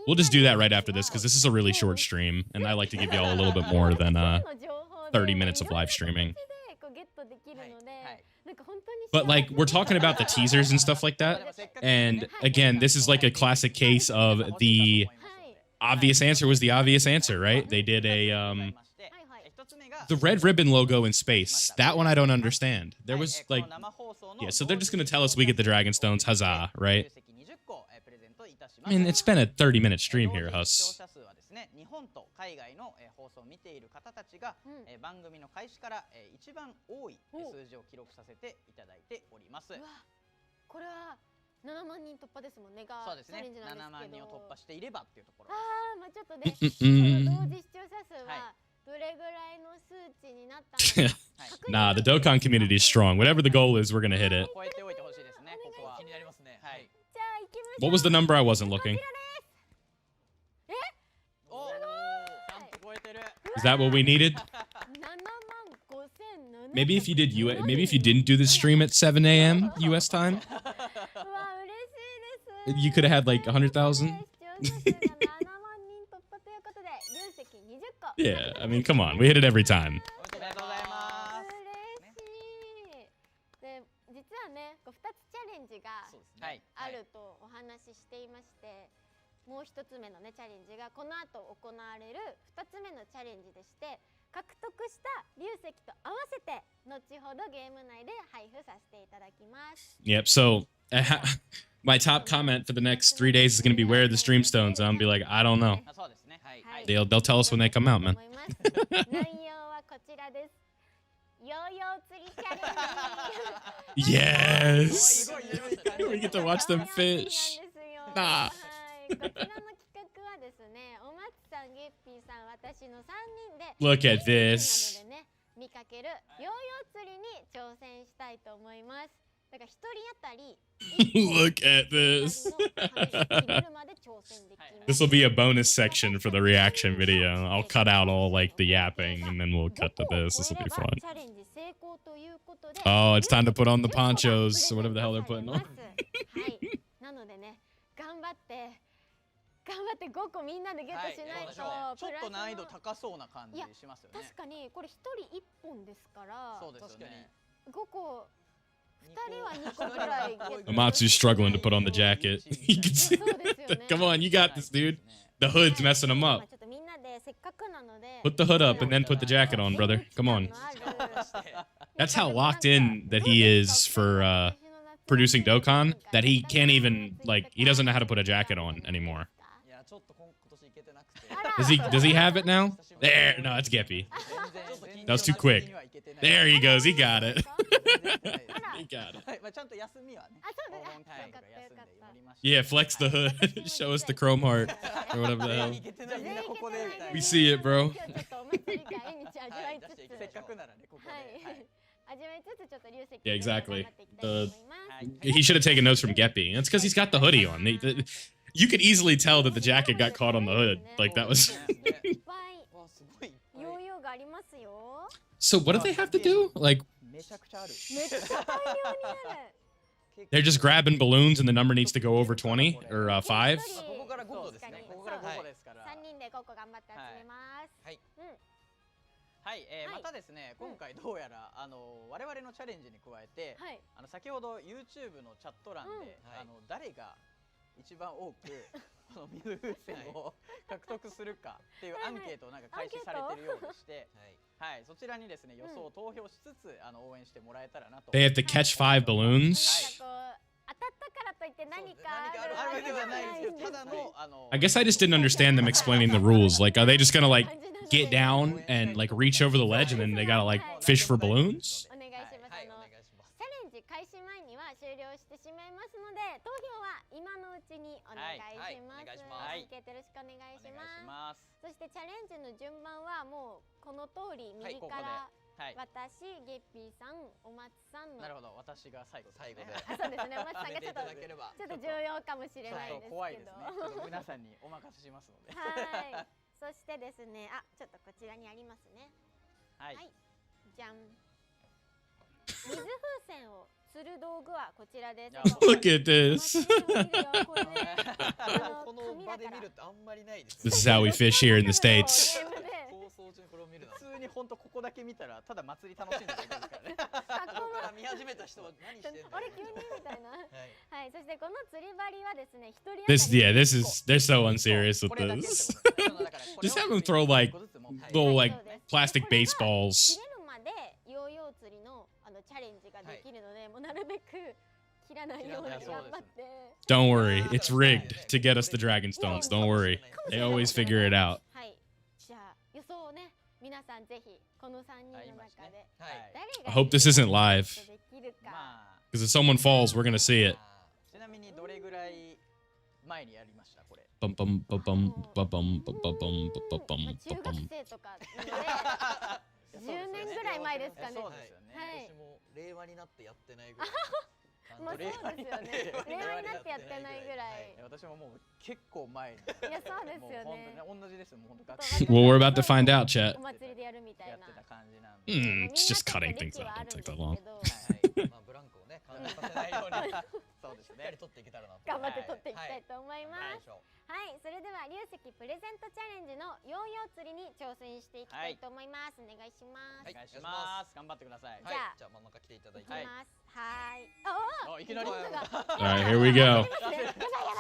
Speaker 1: We'll just do that right after this because this is a really short stream. And I like to give y'all a little bit more than 30 minutes of live streaming. But like, we're talking about the teasers and stuff like that. And again, this is like a classic case of the obvious answer was the obvious answer, right? They did a the red ribbon logo in space. That one I don't understand. There was like, yeah, so they're just going to tell us we get the Dragon Stones. Huzzah, right? I mean, it's been a 30-minute stream here, Huss.
Speaker 3: 日本と海外の放送を見ている方たちが番組の開始から一番多い数字を記録させていただいております。
Speaker 2: これは7万人突破ですもんね。
Speaker 3: そうですね。7万人を突破していればっていうところ。
Speaker 2: まあちょっとね、同時視聴者数はどれぐらいの数値になったのか。
Speaker 1: Nah, the Dokkan community is strong. Whatever the goal is, we're gonna hit it.
Speaker 3: 超えておいてほしいですね。ここは
Speaker 5: 気になりますね。
Speaker 3: はい。
Speaker 2: じゃあ行きましょう。
Speaker 1: What was the number? I wasn't looking.
Speaker 3: お、ちゃんと超えてる。
Speaker 1: Is that what we needed?
Speaker 2: 7万5700。
Speaker 1: Maybe if you did maybe if you didn't do the stream at 7 a.m. US time,
Speaker 2: うわ、嬉しいです。
Speaker 1: you could have had like 100,000.
Speaker 2: 7万人突破ということで、流石20個。
Speaker 1: Yeah, I mean, come on, we hit it every time.
Speaker 3: おめでとうございます。
Speaker 2: 嬉しい。で、実はね、2つチャレンジがあるとお話ししていまして、もう1つ目のねチャレンジがこの後行われる2つ目のチャレンジでして、獲得した流石と合わせて後ほどゲーム内で配布させていただきます。
Speaker 1: Yep. So my top comment for the next 3 days is going to be where are the stream stones. And I'll be like, I don't know.
Speaker 3: そうですね。はい。
Speaker 1: They'll tell us when they come out, man.
Speaker 2: 内容はこちらです。ヨーヨー釣りチャレンジ。
Speaker 1: Yes. We get to watch them fish.
Speaker 2: はい、こちらの企画はですね、お松さん、ゲッピーさん、私の3人で
Speaker 1: Look at this.
Speaker 2: 見かけるヨーヨー釣りに挑戦したいと思います。だから1人当たり
Speaker 1: Look at this. This will be a bonus section for the reaction video. I'll cut out all like the yapping and then we'll cut to this. This will be fun. Oh, it's time to put on the ponchos or whatever the hell they're putting on.
Speaker 2: なのでね、頑張って5個みんなでゲットしないと。
Speaker 3: ちょっと難易度高そうな感じしますよね。
Speaker 2: 確かにこれ1人1本ですから、
Speaker 3: そうですよね。
Speaker 2: 5個2人は2個ぐらいゲット。
Speaker 1: Amatsu's struggling to put on the jacket. You can see. Come on, you got this, dude. The hood's messing him up.
Speaker 2: ちょっとみんなでせっかくなので
Speaker 1: Put the hood up and then put the jacket on, brother. Come on. That's how locked in that he is for producing Dokkan that he can't even like he doesn't know how to put a jacket on anymore. Does he have it now? There, no, it's Geppy. That was too quick. There he goes. He got it. He got it. Yeah, flex the hood. Show us the chrome heart or whatever the hell. We see it, bro. Yeah, exactly. He should have taken notes from Geppy. That's because he's got the hoodie on. You could easily tell that the jacket got caught on the hood. Like that was. So what do they have to do? Like, they're just grabbing balloons and the number needs to go over 20 or 5.
Speaker 3: Hi. はい、またですね、今回どうやら我々のチャレンジに加えて、先ほど YouTube のチャット欄で誰が一番多く水風船を獲得するかっていうアンケートをなんか開始されてるようでして、はい、そちらにですね予想投票しつつ応援してもらえたらなと。
Speaker 1: They have to catch 5 balloons. I guess I just didn't understand them explaining the rules. Like, are they just gonna like get down and like reach over the ledge and then they gotta like fish for balloons?
Speaker 2: 開始前には終了してしまいますので、投票は今のうちにお願いします。アンケートよろしくお願いします。そしてチャレンジの順番はもうこの通り右から私、ゲッピーさん、お松さんの。なるほど、私が最後で。そうですね、お松さんがちょっと重要かもしれないですけど。怖いですね。皆さんにお任せしますので。はい。そしてですね、ちょっとこちらにありますね。はい。じゃん。水風船を釣る道具はこちらです。
Speaker 1: Look at this. This is how we fish here in the States.
Speaker 3: 普通に本当ここだけ見たらただ祭り楽しんでるだけですからね。見始めた人は何してんの？
Speaker 2: あれ急にみたいな。はい。そしてこの釣り針はですね、一人
Speaker 1: They're so unserious with this. Just have them throw like little like plastic baseballs.
Speaker 2: チャレンジができるので、もうなるべく切らないように頑張って。
Speaker 1: Don't worry, it's rigged to get us the dragon stones. Don't worry, they always figure it out.
Speaker 2: はい。さんぜひこの3人の中で
Speaker 1: I hope this isn't live.
Speaker 2: できるか。
Speaker 1: Because if someone falls, we're gonna see it.
Speaker 3: ちなみにどれぐらい前にやりましたこれ？
Speaker 1: Bum bum bum bum bum bum bum bum bum
Speaker 2: まあ
Speaker 1: bum
Speaker 2: 中学
Speaker 1: bum.
Speaker 2: 生とかなので10年ぐらい前ですかね。
Speaker 3: そうですよね。
Speaker 2: はい
Speaker 5: 私も令和になってやってないぐらい。
Speaker 2: まあそうですよね。令和になってやってないぐらい。
Speaker 3: 私ももう結構前に。
Speaker 2: いやそうですよね。
Speaker 3: もう本当に同じですよ。もう本当学
Speaker 1: Well, we're about to find out, chat.
Speaker 2: お祭りでやるみたいな
Speaker 3: やって。た感じなんで。
Speaker 1: It's just cutting things out. Don't take that long.
Speaker 5: はい、まあブランクをね、感じさせないように
Speaker 3: そうです
Speaker 5: しっかり
Speaker 3: ね。
Speaker 5: 取っていけたらなと。
Speaker 2: 頑張って取っていきたいと思います。
Speaker 5: はい
Speaker 2: はい、それでは龍石プレゼントチャレンジのヨーヨー釣りに挑戦していきたいと思います。お願いします。
Speaker 3: お願いします。頑張ってください。
Speaker 2: じゃあ
Speaker 5: じゃあ真ん中来ていただいて。
Speaker 2: いきます。はい。あ
Speaker 3: いきなり。
Speaker 1: All right, here we go.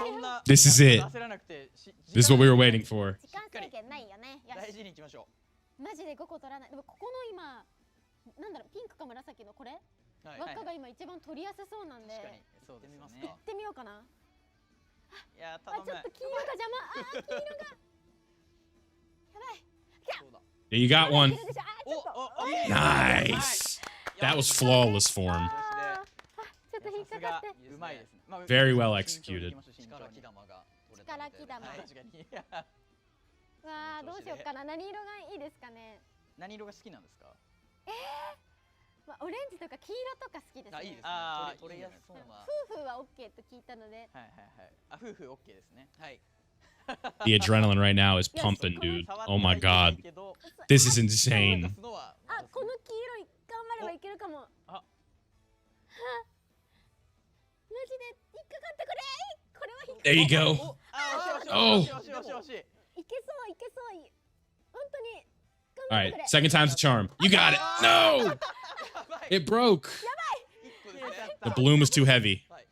Speaker 3: そんな
Speaker 1: This is it.
Speaker 3: 焦らなくて。
Speaker 1: This is what we were waiting for.
Speaker 2: 時間制限ないよね。よし。
Speaker 3: 大事にいきましょ
Speaker 2: マジで5個取らない。でもここの今なんだろう、ピンクか紫のこれ、
Speaker 3: う。はい
Speaker 2: 輪っかが今一番取りやすそうなんで、
Speaker 3: 確かにそうですね。
Speaker 2: 行ってみようかな。
Speaker 3: いや
Speaker 2: あ、
Speaker 3: 頼む。
Speaker 2: ちょっと黄色が邪魔。あー、黄色が。やばい。
Speaker 3: そうだ。
Speaker 1: Yeah, you got one.
Speaker 2: いるでしょ。あー、ちょっと。
Speaker 3: お
Speaker 1: Nice. That was flawless form.
Speaker 2: あー、ちょっと引っかかって。
Speaker 3: うまいですね。まあ
Speaker 1: Very well executed.
Speaker 5: 力木玉が取れた
Speaker 2: 力木玉。
Speaker 5: はい
Speaker 3: 確かに。
Speaker 2: わあ、どうしようかな。何色がいいですかね。
Speaker 3: 何色が好きなんですか？
Speaker 2: まあ、オレンジとか黄色とか好きですね。
Speaker 5: あ、いいですね。
Speaker 3: あー
Speaker 5: 取れやすそうな。
Speaker 2: 夫婦はオッケーと聞いたので。
Speaker 3: はいはいはい。あ、夫婦オッケーですね。
Speaker 5: はい。
Speaker 1: The adrenaline right now is pumping, dude. Oh my god. This is insane.
Speaker 5: すのは
Speaker 2: あ、この黄色い頑張ればいけるかも。
Speaker 3: あ
Speaker 2: はマジで引っかかってくれ。これは引っかか
Speaker 1: There you go.
Speaker 3: 惜しい惜しい惜しい惜しい。
Speaker 2: いけそういけそうい。本当に
Speaker 1: All
Speaker 2: 頑張っ
Speaker 1: right,
Speaker 2: てくれ。
Speaker 1: second time's a charm. You got it. No! It broke.
Speaker 3: 消えちゃっ
Speaker 1: The
Speaker 3: た。
Speaker 1: balloon was too heavy.
Speaker 5: はい。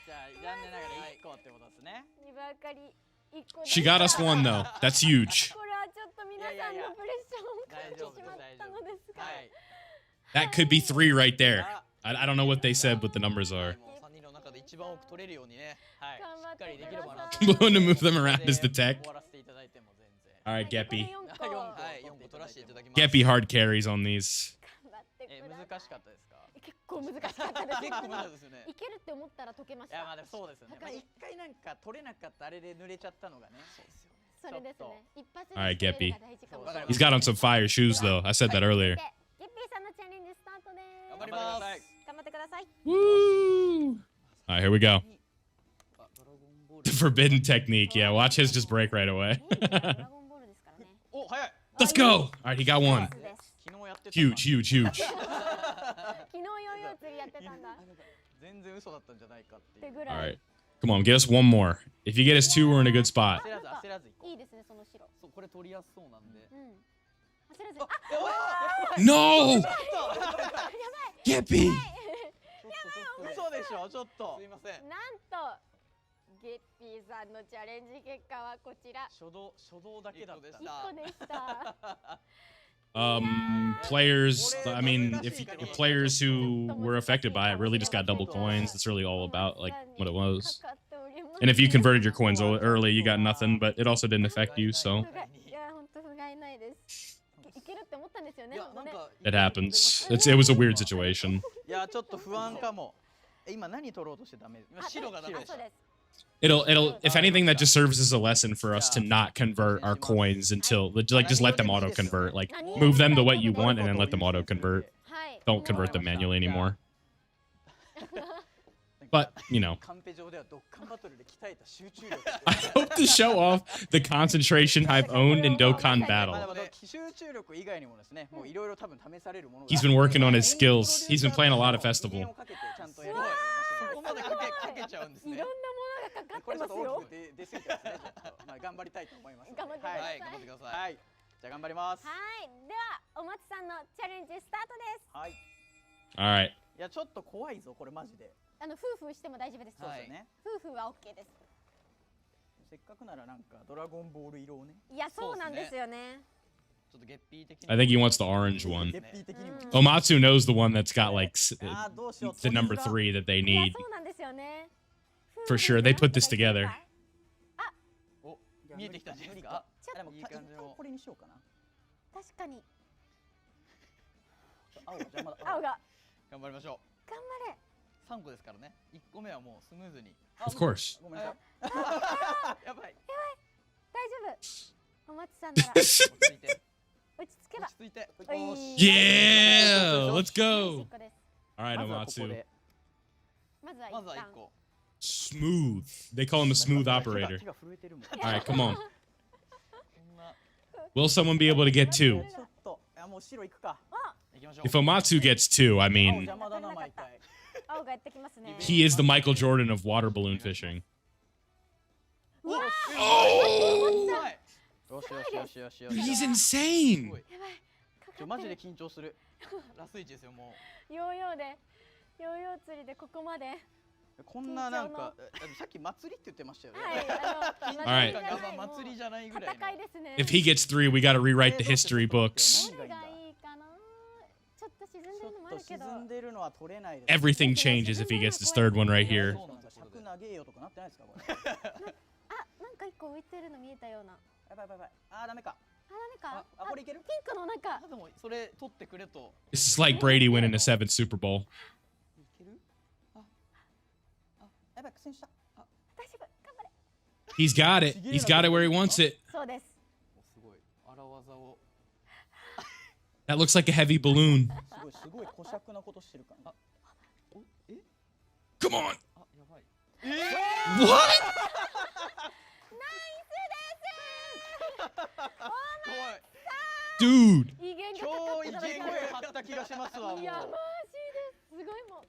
Speaker 3: じゃあ残念ながら1個ってことですね。
Speaker 2: 二分かり一個で
Speaker 1: She got us one, though. That's huge.
Speaker 2: これはちょっと皆さんのプレッシャーを感じてしまったのですが。
Speaker 3: はい。
Speaker 1: That could be 3 right there. I don't know what they said, what the numbers are.
Speaker 5: もう3人の中で一番多く取れるようにね。
Speaker 3: はい。
Speaker 2: 頑張っ
Speaker 5: しっかり
Speaker 2: てくだ
Speaker 5: できればな
Speaker 2: さい。
Speaker 1: Balloon to move them around is the tech.
Speaker 3: 終わらせていただいても全然。
Speaker 1: All right, Geppy.
Speaker 5: はい、4個取らせていただきます。
Speaker 1: Geppy hard carries on these.
Speaker 2: 頑張ってください。
Speaker 3: 難しかったですか？
Speaker 2: 結構難しかったです。
Speaker 5: 結構難しいですよね。
Speaker 2: いけるって思ったら解けまし
Speaker 3: いやまあ
Speaker 2: た。
Speaker 3: でもそうですよね。まあ一回なんか取れなかったあれで濡れちゃったのがね。そうですよね。
Speaker 2: それですね。一発で
Speaker 1: All right,
Speaker 2: 決め
Speaker 1: Geppy.
Speaker 2: るが大事かもしれない。
Speaker 1: He's got on some fire shoes, though. I said that earlier.
Speaker 2: ゲッピーさんのチャレンジスタートです。
Speaker 5: 頑張ります。
Speaker 2: 頑張ってください。
Speaker 1: Woo! All right, here we go.
Speaker 5: あ、ドラゴンボー
Speaker 1: The
Speaker 5: ル。
Speaker 1: forbidden technique. Yeah, watch his just break right away.
Speaker 2: ドラゴンボールですからね。
Speaker 3: お早い。
Speaker 1: Let's go. All right, he got one.
Speaker 2: です
Speaker 3: 昨日やってた。
Speaker 1: Huge, huge, huge.
Speaker 2: 昨日ヨーヨー釣りやってたんだ。
Speaker 3: 全然嘘だったんじゃないかっていう。
Speaker 2: ってぐ
Speaker 1: All
Speaker 2: らい
Speaker 1: right.。Come on, get us one more. If you get us 2, we're in a good spot.
Speaker 3: 焦らず焦らず行こう。
Speaker 2: いいですね、その白。
Speaker 5: そう、これ取りやすそうなんで。
Speaker 2: うん。焦らずに。あ、
Speaker 1: No!
Speaker 2: やばい。
Speaker 1: Geppy!
Speaker 3: 嘘でしょちょっと
Speaker 5: すい。ません。
Speaker 2: なんとゲッピーさんのチャレンジ結果はこちら。
Speaker 3: 初動だけだった。
Speaker 2: 1個でした。
Speaker 1: Players, I mean, if players who were affected by it really just got double coins. That's really all about like what it was.
Speaker 2: かかっております
Speaker 1: And if you converted your coins early, you got nothing, but it also didn't affect you, so
Speaker 2: いや、本当不甲斐ないです。いけるって思ったんですよね。
Speaker 5: いや、
Speaker 2: 本当ね。
Speaker 5: なんか。
Speaker 1: it happens. It was a weird situation.
Speaker 3: いやちょっと不安かも。今何取ろうとしてダメ？今白がダメでした。
Speaker 2: あそうです。
Speaker 1: It'll, if anything, that just serves as a lesson for us to not convert our coins until, like, just let them auto convert. Like, move them to what you want and then let them auto convert.
Speaker 2: はい。
Speaker 1: Don't convert them manually anymore. But, you know,
Speaker 3: カンペ上ではドッカンバトルで鍛えた集中力。
Speaker 1: I hope to show off the concentration I've owned in Dokkan
Speaker 3: まあで
Speaker 1: Battle.
Speaker 3: も集中力以外にもですね、もういろいろ多分試されるものが。
Speaker 1: He's been working on his skills. He's been playing a lot of festival.
Speaker 3: 人間をかけてちゃんとやる。
Speaker 5: そこまでかけちゃうんですね
Speaker 2: いろんな。ものがかかっ
Speaker 3: これちょっと大
Speaker 2: てますよ
Speaker 3: き。く出過ぎてますね。ちょっとまあ頑張りたいと思います。
Speaker 2: 頑張ってください
Speaker 5: はい、頑張ってください。
Speaker 3: はい。じゃあ頑張ります。
Speaker 2: はい。ではお松さんのチャレンジスタートです。
Speaker 3: はい。
Speaker 1: All right.
Speaker 3: いやちょっと怖いぞこれマジで。
Speaker 2: 夫婦しても大丈夫です。
Speaker 3: そうですよね。
Speaker 2: 夫婦はオッケーです。
Speaker 3: せっかくならなんかドラゴンボール色をね。
Speaker 2: いや、そうなんですよね。
Speaker 5: ちょっとゲッピー的に。
Speaker 1: I think he wants the orange one.
Speaker 3: ゲッピー的にも。
Speaker 1: Omatsu knows the one that's got, like,
Speaker 3: あーどうしよう
Speaker 1: the number 3 that they
Speaker 2: いや、
Speaker 1: need.
Speaker 2: そうなんですよね。
Speaker 1: For sure. They put this together.
Speaker 3: お見えてきたんじゃないですか。
Speaker 2: ちょっと
Speaker 3: でも
Speaker 5: いい感じの
Speaker 3: これにしようかな。
Speaker 2: 確かに。青が
Speaker 5: 頑張りましょ
Speaker 2: 頑張れ。
Speaker 5: う。3個ですからね。1個目はもうスムーズに。
Speaker 1: Of course.
Speaker 5: ごめんなさい。やばい。
Speaker 2: 大丈夫。お松さんなら
Speaker 5: 落ち着いて。
Speaker 2: 落ち着けば。
Speaker 5: 落ち着いて。
Speaker 2: おい
Speaker 5: よし。
Speaker 1: Yeah, let's
Speaker 2: 1
Speaker 1: go.
Speaker 2: 個です。
Speaker 1: All right,
Speaker 3: まずはここ
Speaker 1: Omatsu.
Speaker 3: で
Speaker 2: まずは
Speaker 5: まずは1
Speaker 2: 一旦。
Speaker 5: 個。
Speaker 1: Smooth. They call him a smooth
Speaker 3: 手
Speaker 1: operator.
Speaker 3: が震えてるもん。
Speaker 1: All right, come on.
Speaker 5: こんな。
Speaker 1: Will someone be able to get 2?
Speaker 3: ちょっと、もう白行くか。
Speaker 5: 行きましょう。
Speaker 1: If Omatsu gets 2, I
Speaker 3: 青
Speaker 1: mean,
Speaker 3: 邪魔だな毎回。
Speaker 2: 青がやってきますね。
Speaker 1: he is the Michael Jordan of water balloon fishing.
Speaker 2: うわー
Speaker 1: Oh!
Speaker 5: はい。
Speaker 3: よしよしよしよしよ
Speaker 1: Dude,
Speaker 3: し。
Speaker 1: he's insane.
Speaker 5: すごい。
Speaker 2: やばい。かか
Speaker 3: マジで
Speaker 2: ってる。
Speaker 3: 緊張する。
Speaker 5: ラスイチですよも
Speaker 2: ヨーヨーでヨーヨー釣りでここまで。
Speaker 3: こんななんかさっき祭りって言ってましたよね。
Speaker 2: はい。
Speaker 5: う。
Speaker 1: Alright
Speaker 5: なんか祭りじゃないぐらいの。
Speaker 2: 戦いですね。
Speaker 1: If he gets 3, we got to rewrite the history books.
Speaker 2: どれがいいかな。ちょっと沈んで
Speaker 3: ちょ
Speaker 2: るのもあ
Speaker 3: っと
Speaker 2: るけど。
Speaker 3: 沈んでるのは取れないです。
Speaker 1: Everything changes if he gets this third one right here.
Speaker 5: そうなんですよ。
Speaker 3: 尺長えよとかなってないですかこれ。
Speaker 2: あ、なんか一個浮いてるの見えたような。
Speaker 3: やばいやばいやばい。ダメか。
Speaker 2: あ、ダメか。
Speaker 3: これいける？
Speaker 2: ピンクの中。
Speaker 5: あでもそれ取ってくれと。
Speaker 1: This is like Brady winning the 7th Super Bowl.
Speaker 3: いける？やばい苦戦した。
Speaker 2: 大丈夫。頑張れ。
Speaker 1: He's got it. He's got it where he wants it.
Speaker 2: そうです。
Speaker 5: すごい。荒技を。
Speaker 1: That looks like a heavy balloon.
Speaker 3: すごい小尺なことしてるから。
Speaker 5: おえ？
Speaker 1: Come on.
Speaker 5: あやばい。
Speaker 1: What?
Speaker 2: ナイ
Speaker 5: 怖い。
Speaker 1: Dude.
Speaker 2: スです。威厳がかか
Speaker 5: 超威
Speaker 2: ってたのが
Speaker 5: 厳が張った気がしますわもう。
Speaker 2: いや、マジです。すごいもう。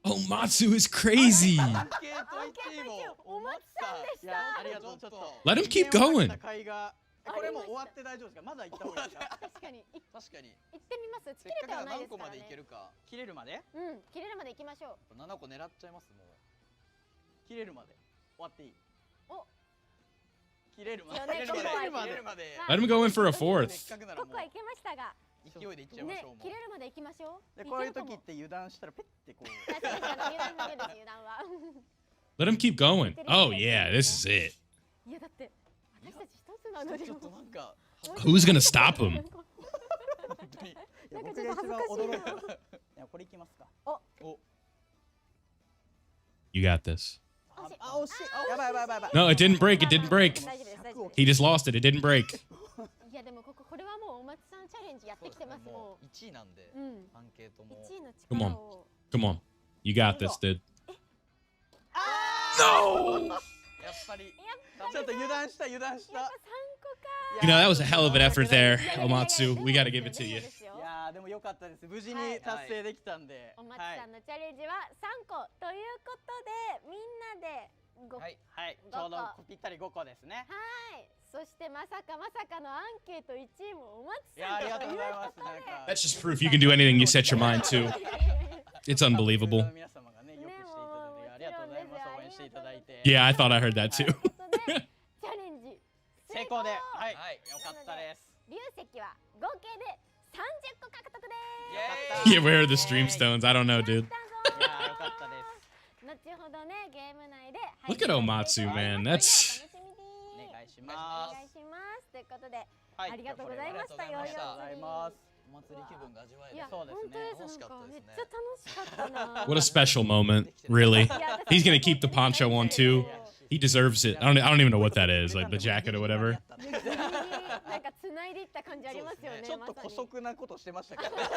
Speaker 1: Omatsu is crazy.
Speaker 5: アンケート1位も
Speaker 2: お松さんでした。
Speaker 3: いやありがとうちょっと。
Speaker 1: Let him keep going.
Speaker 3: これもう終わって大丈夫ですか？まだ行った方がいいですか？
Speaker 2: 確かに。
Speaker 5: 確かに。
Speaker 2: 行ってみます。切
Speaker 5: せっかく
Speaker 2: れてはないです
Speaker 5: 何個ま
Speaker 2: からね。
Speaker 5: でいけるか。
Speaker 3: 切れるまで？
Speaker 2: うん、切れるまで行きましょう。
Speaker 5: 7個狙っちゃいますもう。
Speaker 3: 切れるまで。終わっていい？
Speaker 2: お、
Speaker 3: 切れるまで。
Speaker 2: 一応ね
Speaker 5: 切れるまで。
Speaker 1: Let him go in for a
Speaker 5: せ
Speaker 1: fourth.
Speaker 5: っかくならもう
Speaker 2: ここは行けましたが、
Speaker 5: 勢いでいっちゃいまし
Speaker 2: ね
Speaker 5: ょうもう。
Speaker 2: 切れるまで行きましょう。
Speaker 3: でこういう時って油断したらペッてこう。
Speaker 2: 確かに油断だけです油断は。
Speaker 1: Let him keep going. Oh, yeah, this is it.
Speaker 2: いやだって私たち一つなのに。
Speaker 5: ちょっとなんか。
Speaker 1: Who's gonna stop him?
Speaker 5: 本当に。
Speaker 3: いや
Speaker 2: なんか
Speaker 3: 僕が一番驚いた。いやこれいきますか。
Speaker 5: お。
Speaker 1: You got this.
Speaker 3: 惜しい。やばいやばいやばいやばい。
Speaker 1: No, it didn't break. It didn't break.
Speaker 2: 大丈夫です大丈夫です。
Speaker 1: He just lost it. It didn't break.
Speaker 2: いやでもこれはもうお松さんチャレンジやってきてますも
Speaker 5: う1位なんで
Speaker 2: う。うん。
Speaker 5: アンケートも。
Speaker 2: 1位の
Speaker 1: Come
Speaker 2: 力
Speaker 1: on.
Speaker 2: を。
Speaker 1: Come on. You got this, dude.
Speaker 5: やっぱり。
Speaker 3: ちょっと油断した油断した。
Speaker 2: やっぱ3個か。
Speaker 1: You know, that was a hell of an effort there, Omatsu. We gotta give it to you.
Speaker 3: いやーでも良かったです。無事に達成できたんで。
Speaker 2: お松さんのチャレンジは3個ということでみんなで5
Speaker 5: はい。
Speaker 3: はい。ちょうどぴったり5個ですね。
Speaker 2: はい。そしてまさかのアンケート1位もお松
Speaker 3: いやありがとうございます。
Speaker 2: さん
Speaker 3: なんか。
Speaker 1: That's just proof you can do anything you set your mind to. It's unbelievable.
Speaker 3: 皆様がねよくしていただいてありがとうございます。応援していただいて。
Speaker 1: Yeah, I thought I heard that too.
Speaker 2: ということでチャレンジ
Speaker 3: 成功で、は
Speaker 5: はい。
Speaker 3: い、よかったです。
Speaker 2: 流石は合計で30個獲得で
Speaker 5: イエーイ。
Speaker 1: Yeah, where are the stream stones? I don't know,
Speaker 2: す。
Speaker 1: dude.
Speaker 3: いやーよかったです。
Speaker 2: 後ほどねゲーム内で
Speaker 1: Look at Omatsu, man. That's
Speaker 2: お楽しみに
Speaker 3: お願いし
Speaker 2: お
Speaker 3: ます。
Speaker 2: 願いしますということで
Speaker 3: はい
Speaker 2: ありがとうございました
Speaker 5: ありがとうございました
Speaker 2: ヨーヨー
Speaker 3: ありがとうございます。
Speaker 5: お祭り気分が味わえる
Speaker 2: いや。
Speaker 3: そうですね
Speaker 2: 本当ですなんか
Speaker 5: 楽しかったですね
Speaker 2: めっちゃ楽しかったな
Speaker 1: what a special moment, really.
Speaker 2: いや
Speaker 1: He's gonna keep the poncho on too. He deserves it. I don't even know what that is, like the jacket or whatever.
Speaker 2: なんか繋いでいった感じありますよね
Speaker 3: ちょっと
Speaker 2: まさに
Speaker 3: 姑息なことしてましたけど。はい。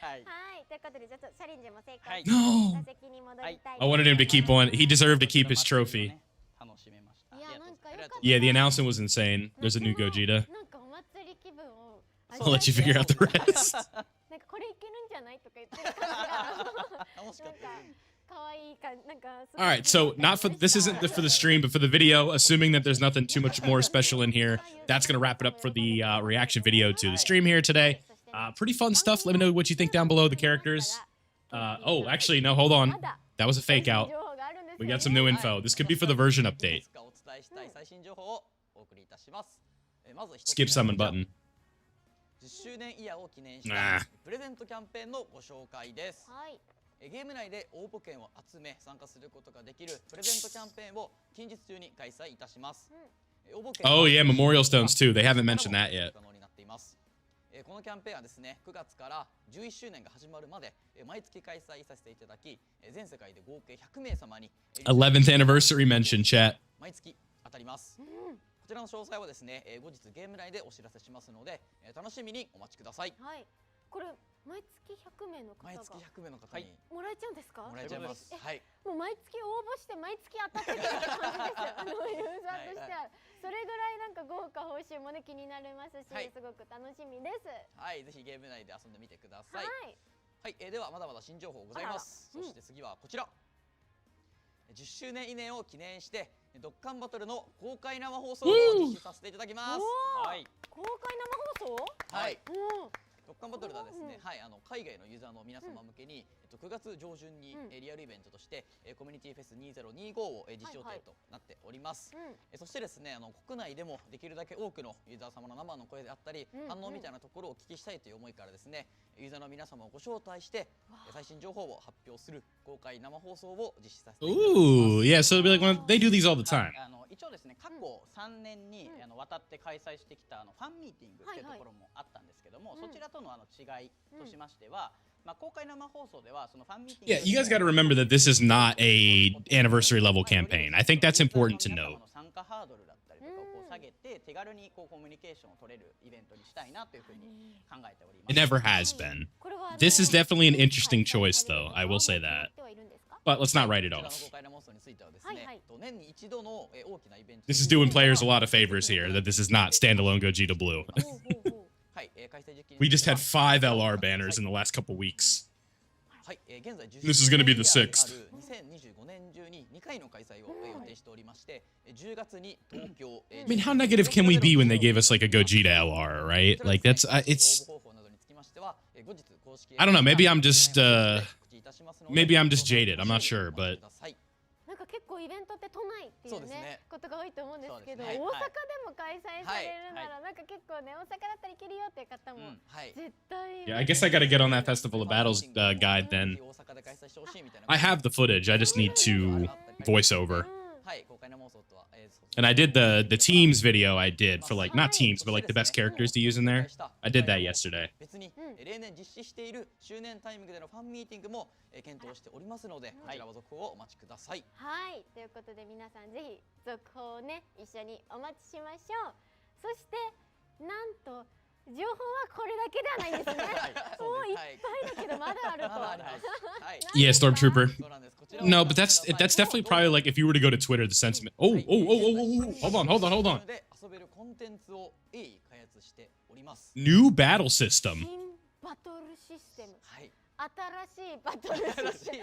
Speaker 2: はいということでちょっとチャレンジも成功
Speaker 3: はい
Speaker 2: して
Speaker 1: No.
Speaker 2: 打席に戻りたい
Speaker 1: I wanted him to keep on. He deserved to keep his trophy.
Speaker 3: 楽しめました。
Speaker 2: いやなんかよかった
Speaker 1: Yeah, the announcement was insane. There's a new Gogeta.
Speaker 2: なんかお祭り気分を
Speaker 1: I'll let you figure out the rest.
Speaker 2: なんかこれいけるんじゃないとか言ってる感じが
Speaker 5: 楽しかったです。
Speaker 2: 可愛い感じなんか
Speaker 1: All right, so not for this isn't for the stream, but for the video. Assuming that there's nothing too much more special in here, that's gonna wrap it up for the reaction video to the stream here today. Pretty fun stuff. Let me know what you think down below. The characters. Oh, actually, no. Hold on. That was a fake out. We got some new info. This could be for the version update.
Speaker 5: お伝えしたい最新情報をお送りいたします。まず一つ
Speaker 1: Skip
Speaker 5: 目
Speaker 1: summon button.
Speaker 5: 10周年イヤーを記念した
Speaker 1: Nah.
Speaker 5: プレゼントキャンペーンのご紹介です。
Speaker 2: はい
Speaker 5: ゲーム内で応募券を集め参加することができるプレゼントキャンペーンを近日中に開催いたします。応募券は
Speaker 1: Oh yeah, Memorial Stones too. They haven't mentioned that yet.
Speaker 5: 可能になっています。このキャンペーンはですね、9月から11周年が始まるまで毎月開催させていただき、全世界で合計100名様に
Speaker 1: 11th anniversary mention, chat.
Speaker 5: 毎月当たります。こちらの詳細はですね、後日ゲーム内でお知らせしますので、楽しみにお待ちください。
Speaker 2: はい。これ毎月100名の方が
Speaker 5: 毎月100名の方に
Speaker 2: もらえちゃうんですか？
Speaker 5: もらえちゃいます。はい。
Speaker 2: もう毎月応募して毎月当たってくる感じです。ユーザーとしてはそれぐらいなんか豪華報酬もね気になりますし、すごく楽しみです。
Speaker 5: はい、ぜひゲーム内で遊んでみてください。はい、ではまだまだ新情報ございます。そして次はこちら。10周年記念を記念してドッカンバトルの公開生放送を実施させていただきます。
Speaker 2: はい。公開生放送？
Speaker 5: はい。ドッカンバトルはですね、海外のユーザーの皆様向けに、9月上旬に、リアルイベントとしてコミュニティフェス2025を実施予定となっております。そしてですね、国内でもできるだけ多くのユーザー様の生の声であったり、反応みたいなところをお聞きしたいという思いからですね、ユーザーの皆様をご招待して最新情報を発表する公開生放送を実施させていただきます。
Speaker 1: Ooh, yeah. So it'll be like when they do these all the time.
Speaker 5: 一応ですね、過去3年にわたって開催してきたファンミーティングっていうところもあったんですけども、そちらとの違いとしましては、公開生放送ではそのファンミーティング
Speaker 1: Yeah, you guys got to remember that this is not a anniversary level campaign. I think that's important to note.
Speaker 5: 参加ハードルだったりとかを下げて手軽にコミュニケーションを取れるイベントにしたいなというふうに考えております。
Speaker 1: It never has been. This is definitely an interesting choice, though. I will say that. But let's not write it off. This is doing players a lot of favors here, that this is not standalone Gogeta Blue. We just had 5 LR banners in the last couple weeks. This is going to be the 6th. I mean, how negative can we be when they gave us like a Gogeta LR, right? Like that's it's I don't know, maybe I'm just jaded. I'm not sure, but
Speaker 2: なんか結構イベントって都内っていうねことが多いと思うんですけど、大阪でも開催されるならなんか結構ね、大阪だったら行けるよっていう方も絶対。
Speaker 1: Yeah, I guess I got to get on that Festival of Battles guide then. I have the footage. I just need to voice over. And I did the teams video I did for like not teams but like the best characters to use in there. I did that yesterday.
Speaker 5: 例年実施している周年タイミングでのファンミーティングも検討しておりますので、こちらは続報をお待ちください。
Speaker 2: はい、ということで皆さんぜひ続報をね一緒にお待ちしましょう。そしてなんと情報はこれだけではないんですね。もういっぱいだけどまだあると。
Speaker 1: Yeah, Stormtrooper. No, but that's definitely probably like if you were to go to Twitter, the sentiment. Oh, hold on. New battle system.
Speaker 2: バトルシステム。新しいバトルシステ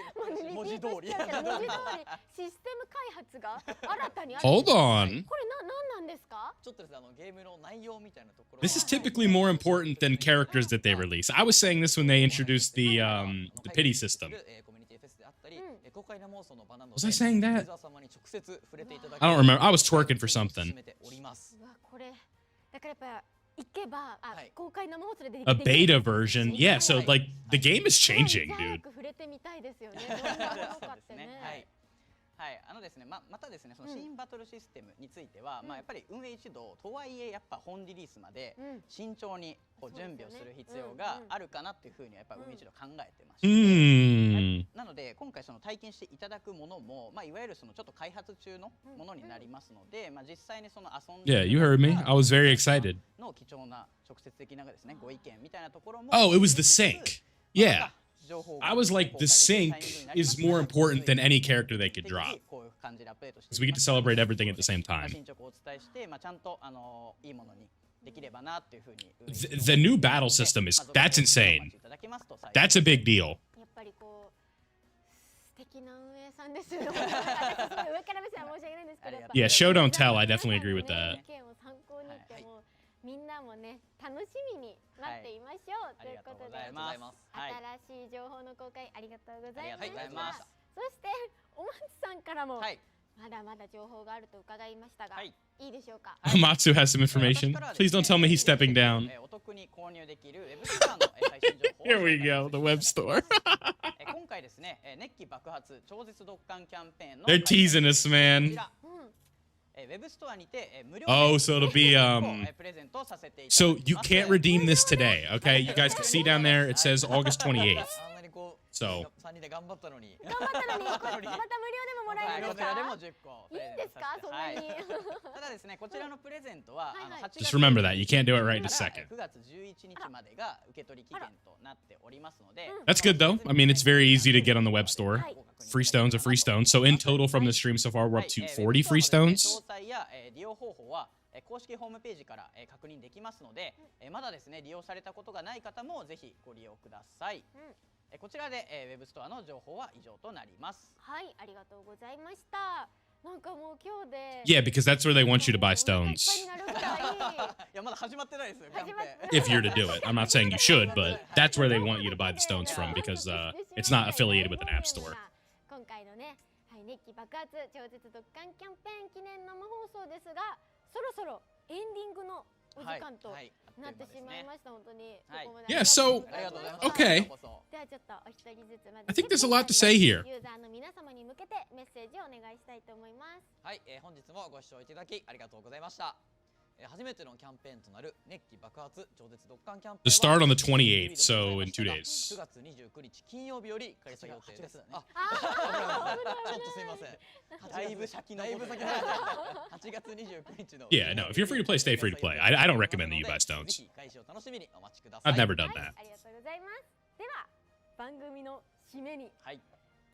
Speaker 2: ム。文字通りシステム開発が新たにある。
Speaker 1: Hold on.
Speaker 2: これ何なんですか？
Speaker 5: ちょっとですね、ゲームの内容みたいなところ。
Speaker 1: This is typically more important than characters that they release. I was saying this when they introduced the pity system. Was I saying that? I don't remember. I was twerking for something. A beta version. Yeah, so like the game is changing, dude.
Speaker 5: はい、ですね、またですね、その新バトルシステムについては、やっぱり運営一同とはいえやっぱ本リリースまで慎重に準備をする必要があるかなっていうふうにやっぱ運営一同考えてまして、なので今回その体験していただくものも、いわゆるそのちょっと開発中のものになりますので、実際にその遊んで
Speaker 1: Yeah, you heard me. I was very excited.
Speaker 5: の貴重な直接的なですねご意見みたいなところも。
Speaker 1: Oh, it was the sync. Yeah. I was like, the sync is more important than any character they could drop. Because we get to celebrate everything at the same time. The new battle system that's insane. That's a big deal. Yeah, show don't tell. I definitely agree with that.
Speaker 2: みんなもね楽しみに待っていましょうということで、新しい情報の公開ありがとうございました。そしてお松さんからもまだまだ情報があると伺いましたが、いいでしょうか。
Speaker 1: Matsu has some information. Please don't tell me he's stepping down. Here we go, the web store.
Speaker 5: 今回ですね、熱気爆発超絶ドッカンキャンペーンの
Speaker 1: They're teasing us, man. Oh, so it'll be so you can't redeem this today, okay? You guys can see down there it says August 28th. So
Speaker 2: 頑張ったのにまた無料でももらえるんですか？いいんですか？そんなに。
Speaker 3: ただですね、こちらのプレゼントは
Speaker 1: just remember that you can't do it right in a second.
Speaker 3: 9月11日までが受け取り期限となっておりますので。
Speaker 1: That's good though. I mean, it's very easy to get on the web store. Free stones are free stones. So in total from the stream so far, we're up to 40 free stones.
Speaker 3: 詳細や利用方法は公式ホームページから確認できますので、まだですね利用されたことがない方もぜひご利用ください。こちらでウェブストアの情報は以上となります。
Speaker 2: はい、ありがとうございました。なんかもう今日で
Speaker 1: Yeah, because that's where they want you to buy stones.
Speaker 3: いやまだ始まってないですよ。キャンペーン。
Speaker 1: If you're to do it. I'm not saying you should, but that's where they want you to buy the stones from because it's not affiliated with an app store.
Speaker 2: 今回のね、はい、熱気爆発超絶ドッカンキャンペーン記念生放送ですが、そろそろエンディングのお時間となってしまいました。本当に。
Speaker 1: Yeah, so okay.
Speaker 2: ではちょっとお一人ずつまず
Speaker 1: I think there's a lot to say here.
Speaker 2: ユーザーの皆様に向けてメッセージをお願いしたいと思います。
Speaker 5: はい、本日もご視聴いただきありがとうございました。初めてのキャンペーンとなる熱気爆発超絶ドッカンキャンペーン
Speaker 1: To start on the 28th, so in 2 days.
Speaker 5: 9月29日金曜日より開催予定です。あ、
Speaker 3: ちょっとすいません。だいぶ先の8月29日の
Speaker 1: Yeah, no, if you're free to play, stay free to play. I don't recommend that you buy stones.
Speaker 3: ぜひ開始を楽しみにお待ちください。
Speaker 1: I've never done that.
Speaker 2: ありがとうございます。では番組の締めに、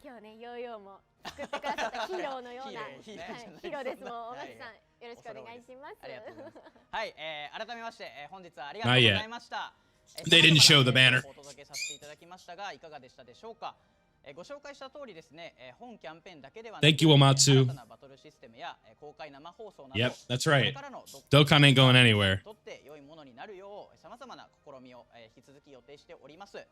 Speaker 2: 今日ねヨーヨーも作ってくださったヒーローのようなヒーローです。もう大町さんよろしくお願いします。
Speaker 3: ありがとうございます。はい、改めまして本日はありがとうございました。
Speaker 1: They didn't show the banner.
Speaker 3: お届けさせていただきましたがいかがでしたでしょうか。ご紹介した通りですね、本キャンペーンだけではなく
Speaker 1: Thank you, Omatsu.
Speaker 3: 新たなバトルシステムや公開生放送など
Speaker 1: Yep, that's right.
Speaker 3: これからの
Speaker 1: Dokkan ain't going anywhere.
Speaker 3: とって良いものになるよう様々な試みを引き続き予定しております。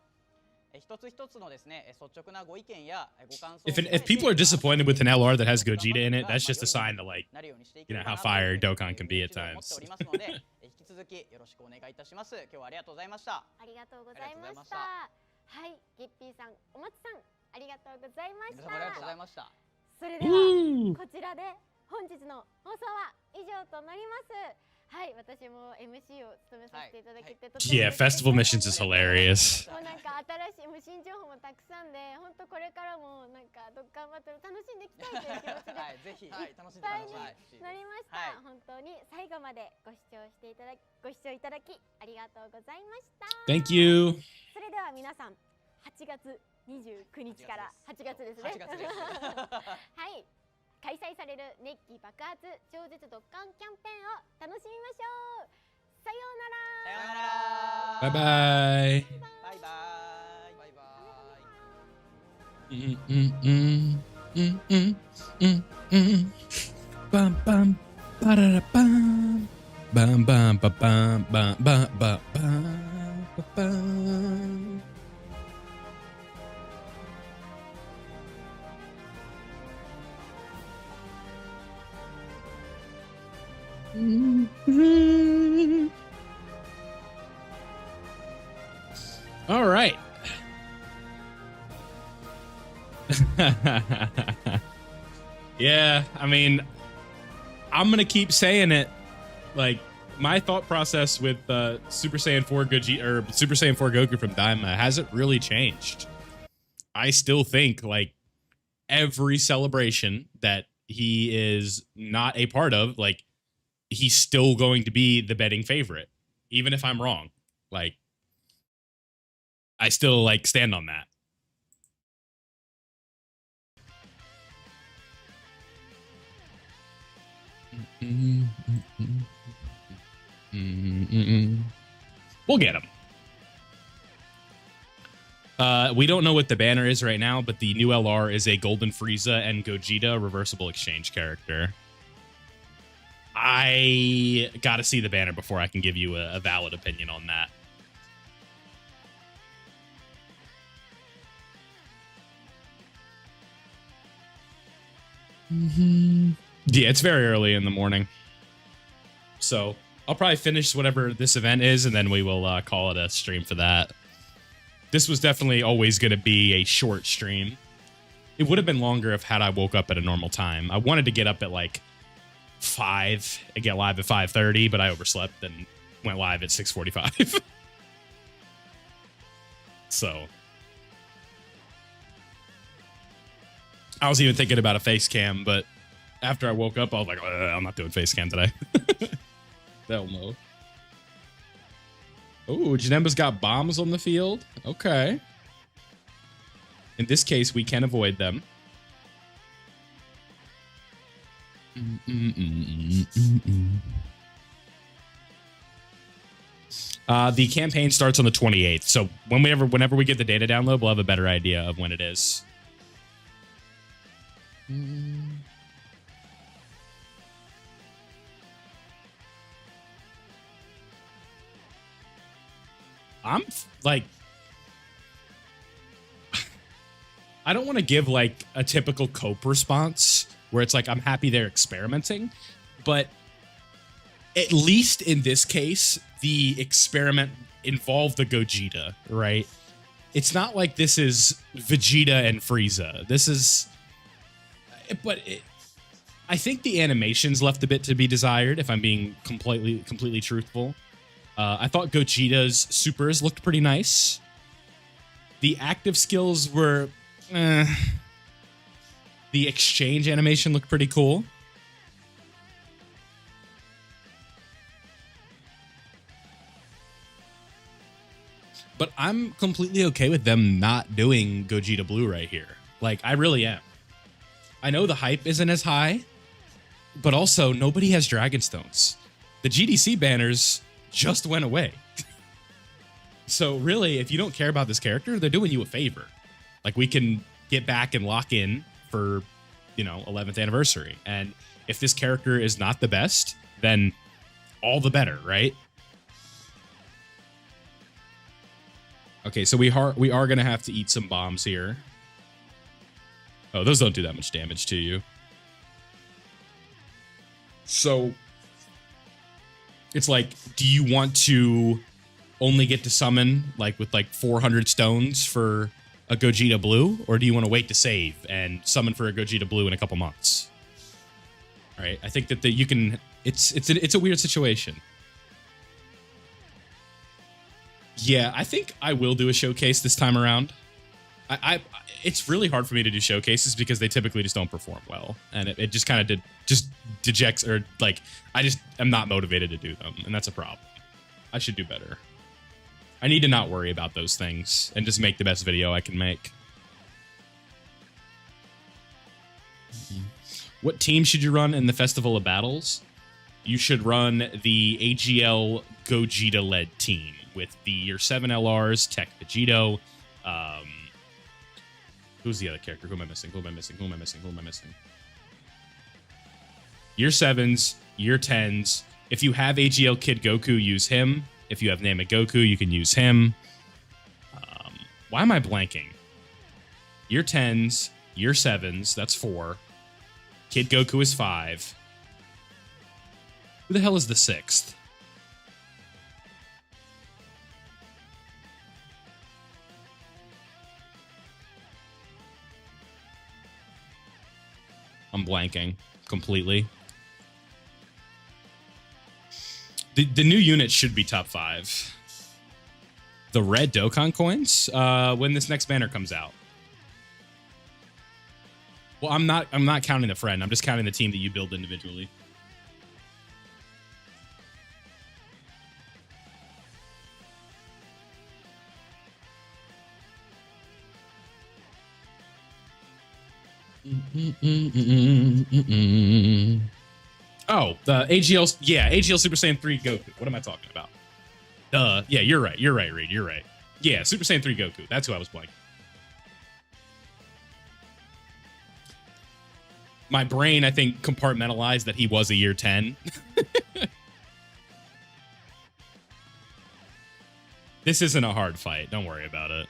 Speaker 3: 一つ一つのですね率直なご意見やご感想
Speaker 1: If people are disappointed with an LR that has Gogeta in it, that's just a sign to like, you know, how fire Dokkan can be at times.
Speaker 3: 引き続きよろしくお願いいたします。今日はありがとうございました。
Speaker 2: ありがとうございました。はい、ギッピーさん、お松さん、ありがとうございました。
Speaker 3: ありがとうございました。
Speaker 2: それではこちらで本日の放送は以上となります。はい、私も MC を務めさせていただけてとても
Speaker 1: Yeah, festival missions is hilarious.
Speaker 2: もうなんか新しい無新情報もたくさんで、本当これからもなんかドッカンバトル楽しんでいきたいという気持ちで
Speaker 3: ぜひ楽しんで
Speaker 2: いっぱいに
Speaker 3: ください。
Speaker 2: なりました。本当に最後までご視聴いただきありがとうございました。
Speaker 1: Thank you.
Speaker 2: それでは皆さん8月29日から8月ですね。はい。開催される熱気爆発超絶ドッカンキャンペーンを楽しみましょう。さようなら。
Speaker 3: さようなら。
Speaker 1: Bye bye.
Speaker 3: バイバイ。バイバイ。
Speaker 1: Bum bum ba da da bum bum bum ba bum bum ba ba bum ba bum. All right. Yeah, I mean, I'm gonna keep saying it. Like, my thought process with Super Saiyan 4 Gogeta or Super Saiyan 4 Goku from Daima hasn't really changed. I still think like every celebration that he is not a part of, like, he's still going to be the betting favorite, even if I'm wrong. Like, I still like stand on that. We'll get him. We don't know what the banner is right now, but the new LR is a Golden Frieza and Gogeta reversible exchange character. I gotta see the banner before I can give you a valid opinion on that. Yeah, it's very early in the morning. So I'll probably finish whatever this event is, and then we will call it a stream for that. This was definitely always going to be a short stream. It would have been longer if had I woke up at a normal time. I wanted to get up at like 5 and get live at 5:30, but I overslept and went live at 6:45. So I was even thinking about a face cam, but after I woke up, I was like, I'm not doing face cam today. Hell no. Oh, Janemba's got bombs on the field. Okay. In this case, we can avoid them. The campaign starts on the 28th, so whenever we get the data download, we'll have a better idea of when it is. I'm like, I don't want to give like a typical cope response where it's like, I'm happy they're experimenting, but at least in this case, the experiment involved the Gogeta, right? It's not like this is Vegeta and Frieza. This is, I think the animations left a bit to be desired, if I'm being completely truthful. I thought Gogeta's supers looked pretty nice. The active skills were, the exchange animation looked pretty cool. But I'm completely okay with them not doing Gogeta Blue right here. Like, I really am. I know the hype isn't as high, but also nobody has Dragon Stones. The GDC banners just went away. So really, if you don't care about this character, they're doing you a favor. Like, we can get back and lock in for, 11th anniversary. And if this character is not the best, then all the better, right? Okay, so we are going to have to eat some bombs here. Oh, those don't do that much damage to you. So it's like, do you want to only get to summon with 400 stones for a Gogeta Blue, or do you want to wait to save and summon for a Gogeta Blue in a couple months? All right, I think that you can. It's a weird situation. Yeah, I think I will do a showcase this time around. It's really hard for me to do showcases because they typically just don't perform well, and it just kind of dejects, or I just am not motivated to do them, and that's a problem. I should do better. I need to not worry about those things and just make the best video I can make. What team should you run in the Festival of Battles? You should run the AGL Gogeta-led team with the Year 7 LRs, Tech Vegito. Who's the other character? Who am I missing? Year 7s, Year 10s. If you have AGL Kid Goku, use him. If you have Namek Goku, you can use him. Why am I blanking? Year 10s, Year 7s, that's 4. Kid Goku is 5. Who the hell is the 6th? I'm blanking completely. The new unit should be top 5. The red Dokkan coins when this next banner comes out. Well, I'm not counting the friend. I'm just counting the team that you build individually. Oh, the AGL, yeah, AGL Super Saiyan 3 Goku. What am I talking about? Yeah, you're right, Reed, you're right. Yeah, Super Saiyan 3 Goku. That's who I was playing. My brain, I think, compartmentalized that he was a Year 10. This isn't a hard fight. Don't worry about it.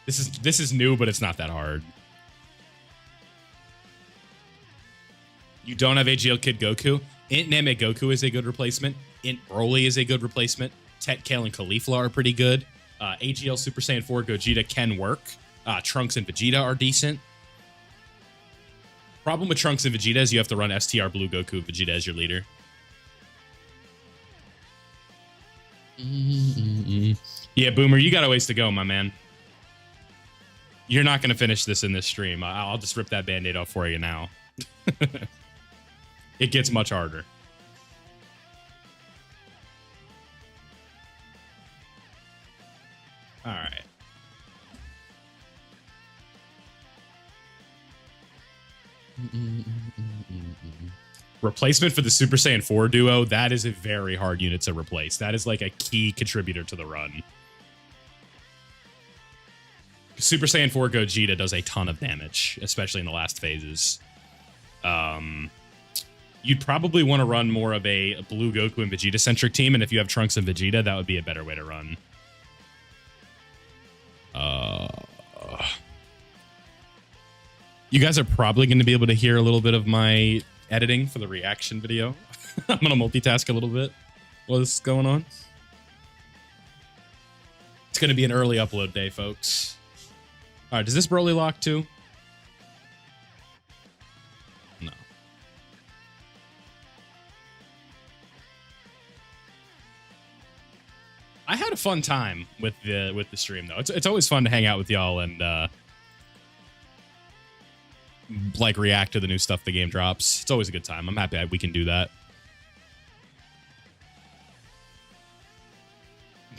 Speaker 1: This is new, but it's not that hard. You don't have AGL Kid Goku. Int Namek Goku is a good replacement. Int Broly is a good replacement. Tet Kale and Caulifla are pretty good. AGL Super Saiyan 4 Gogeta can work. Trunks and Vegeta are decent. Problem with Trunks and Vegeta is you have to run STR Blue Goku Vegeta as your leader. Yeah, Boomer, you got a ways to go, my man. You're not going to finish this in this stream. I'll just rip that Band-Aid off for you now. It gets much harder. All right. Replacement for the Super Saiyan 4 duo, that is a very hard unit to replace. That is like a key contributor to the run. Super Saiyan 4 Gogeta does a ton of damage, especially in the last phases. You'd probably want to run more of a Blue Goku and Vegeta-centric team, and if you have Trunks and Vegeta, that would be a better way to run. You guys are probably going to be able to hear a little bit of my editing for the reaction video. I'm going to multitask a little bit while this is going on. It's going to be an early upload day, folks. All right, does this Broly lock too? No. I had a fun time with the stream though. It's always fun to hang out with y'all and like react to the new stuff the game drops. It's always a good time. I'm happy we can do that.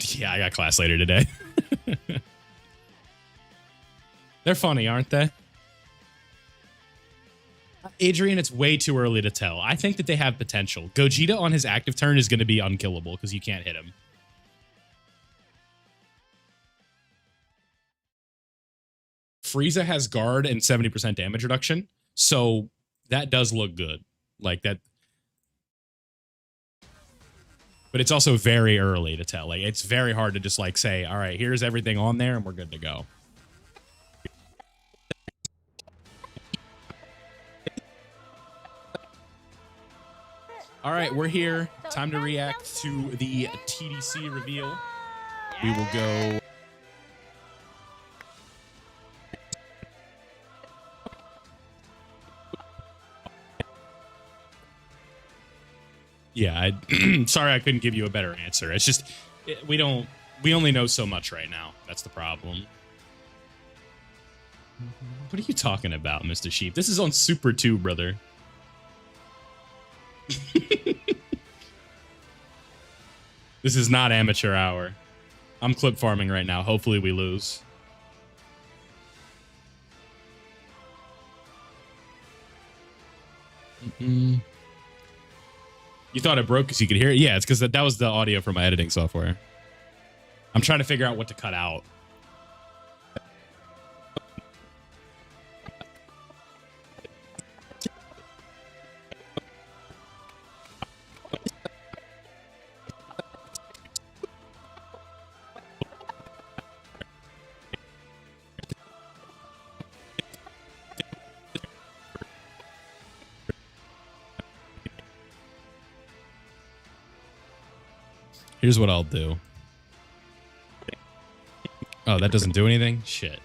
Speaker 1: Yeah, I got class later today. They're funny, aren't they? Adrian, it's way too early to tell. I think that they have potential. Gogeta on his active turn is going to be unkillable because you can't hit him. Frieza has guard and 70% damage reduction, so that does look good. Like that. But it's also very early to tell. Like, it's very hard to just like say, all right, here's everything on there and we're good to go. All right, we're here. Time to react to the TDC reveal. We will go. Yeah, sorry I couldn't give you a better answer. It's just we only know so much right now. That's the problem. What are you talking about, Mr. Sheep? This is on Super 2, brother. This is not amateur hour. I'm clip farming right now. Hopefully we lose. You thought it broke because you could hear it? Yeah, it's because that was the audio from my editing software. I'm trying to figure out what to cut out. Here's what I'll do. Oh, that doesn't do anything? Shit.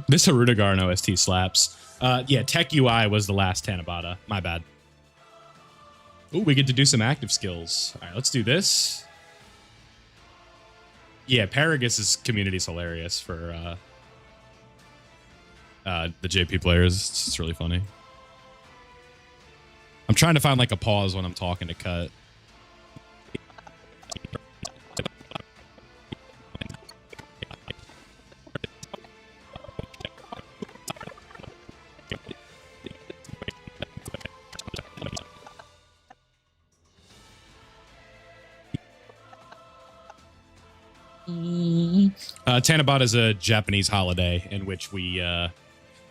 Speaker 1: This Harudegarn OST slaps. Yeah, Tech UI was the last Tanabata. My bad. Ooh, we get to do some active skills. All right, let's do this. Yeah, Paragus' community is hilarious for the JP players. It's really funny. I'm trying to find like a pause when I'm talking to cut. Tanabata is a Japanese holiday in which we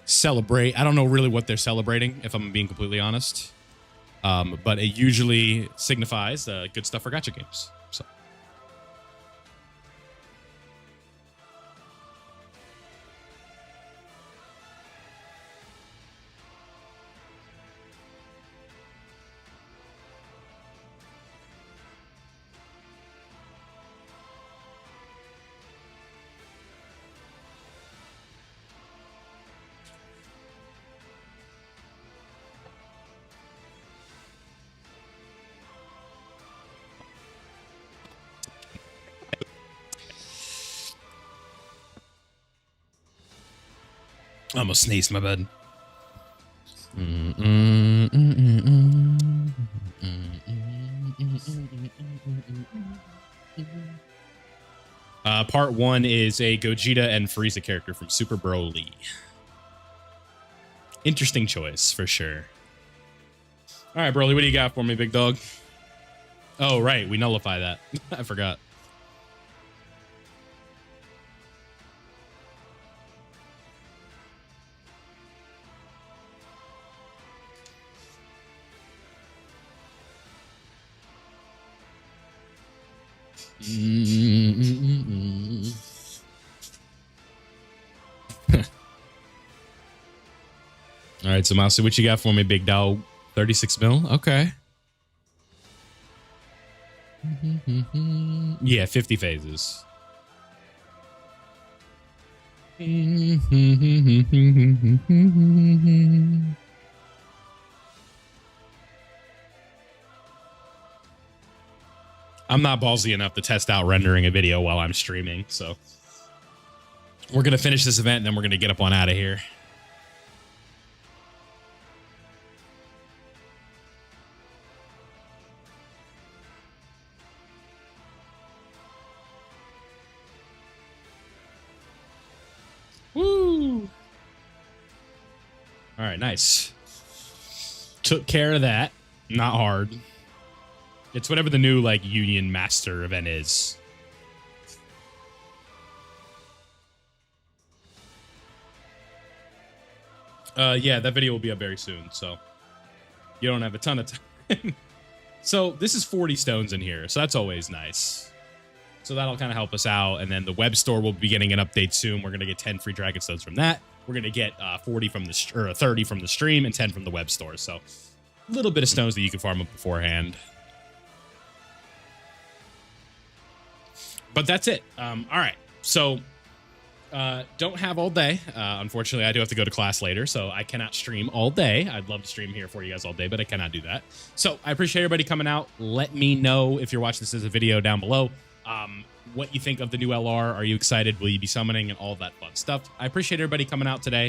Speaker 1: celebrate. I don't know really what they're celebrating, if I'm being completely honest. But it usually signifies good stuff for gacha games. So. I almost sneezed, my bad. Part 1 is a Gogeta and Frieza character from Super Broly. Interesting choice, for sure. All right, Broly, what do you got for me, big dog? Oh, right, we nullify that. I forgot. All right, so Mousy, what you got for me, big dog? 36 mil? Okay. Yeah, 50 phases. I'm not ballsy enough to test out rendering a video while I'm streaming, so we're going to finish this event and then we're going to get up on out of here. Woo! All right, nice. Took care of that. Not hard. It's whatever the new, like, Union Master event is. Yeah, that video will be up very soon, so you don't have a ton of time. So this is 40 stones in here, so that's always nice. So that'll kind of help us out, and then the web store will be getting an update soon. We're going to get 10 free Dragon Stones from that. We're going to get 40 from the or 30 from the stream and 10 from the web store. So a little bit of stones that you can farm up beforehand. But that's it. All right. So don't have all day. Unfortunately, I do have to go to class later, so I cannot stream all day. I'd love to stream here for you guys all day, but I cannot do that. So I appreciate everybody coming out. Let me know if you're watching this as a video down below. What you think of the new LR. Are you excited? Will you be summoning and all that fun stuff? I appreciate everybody coming out today.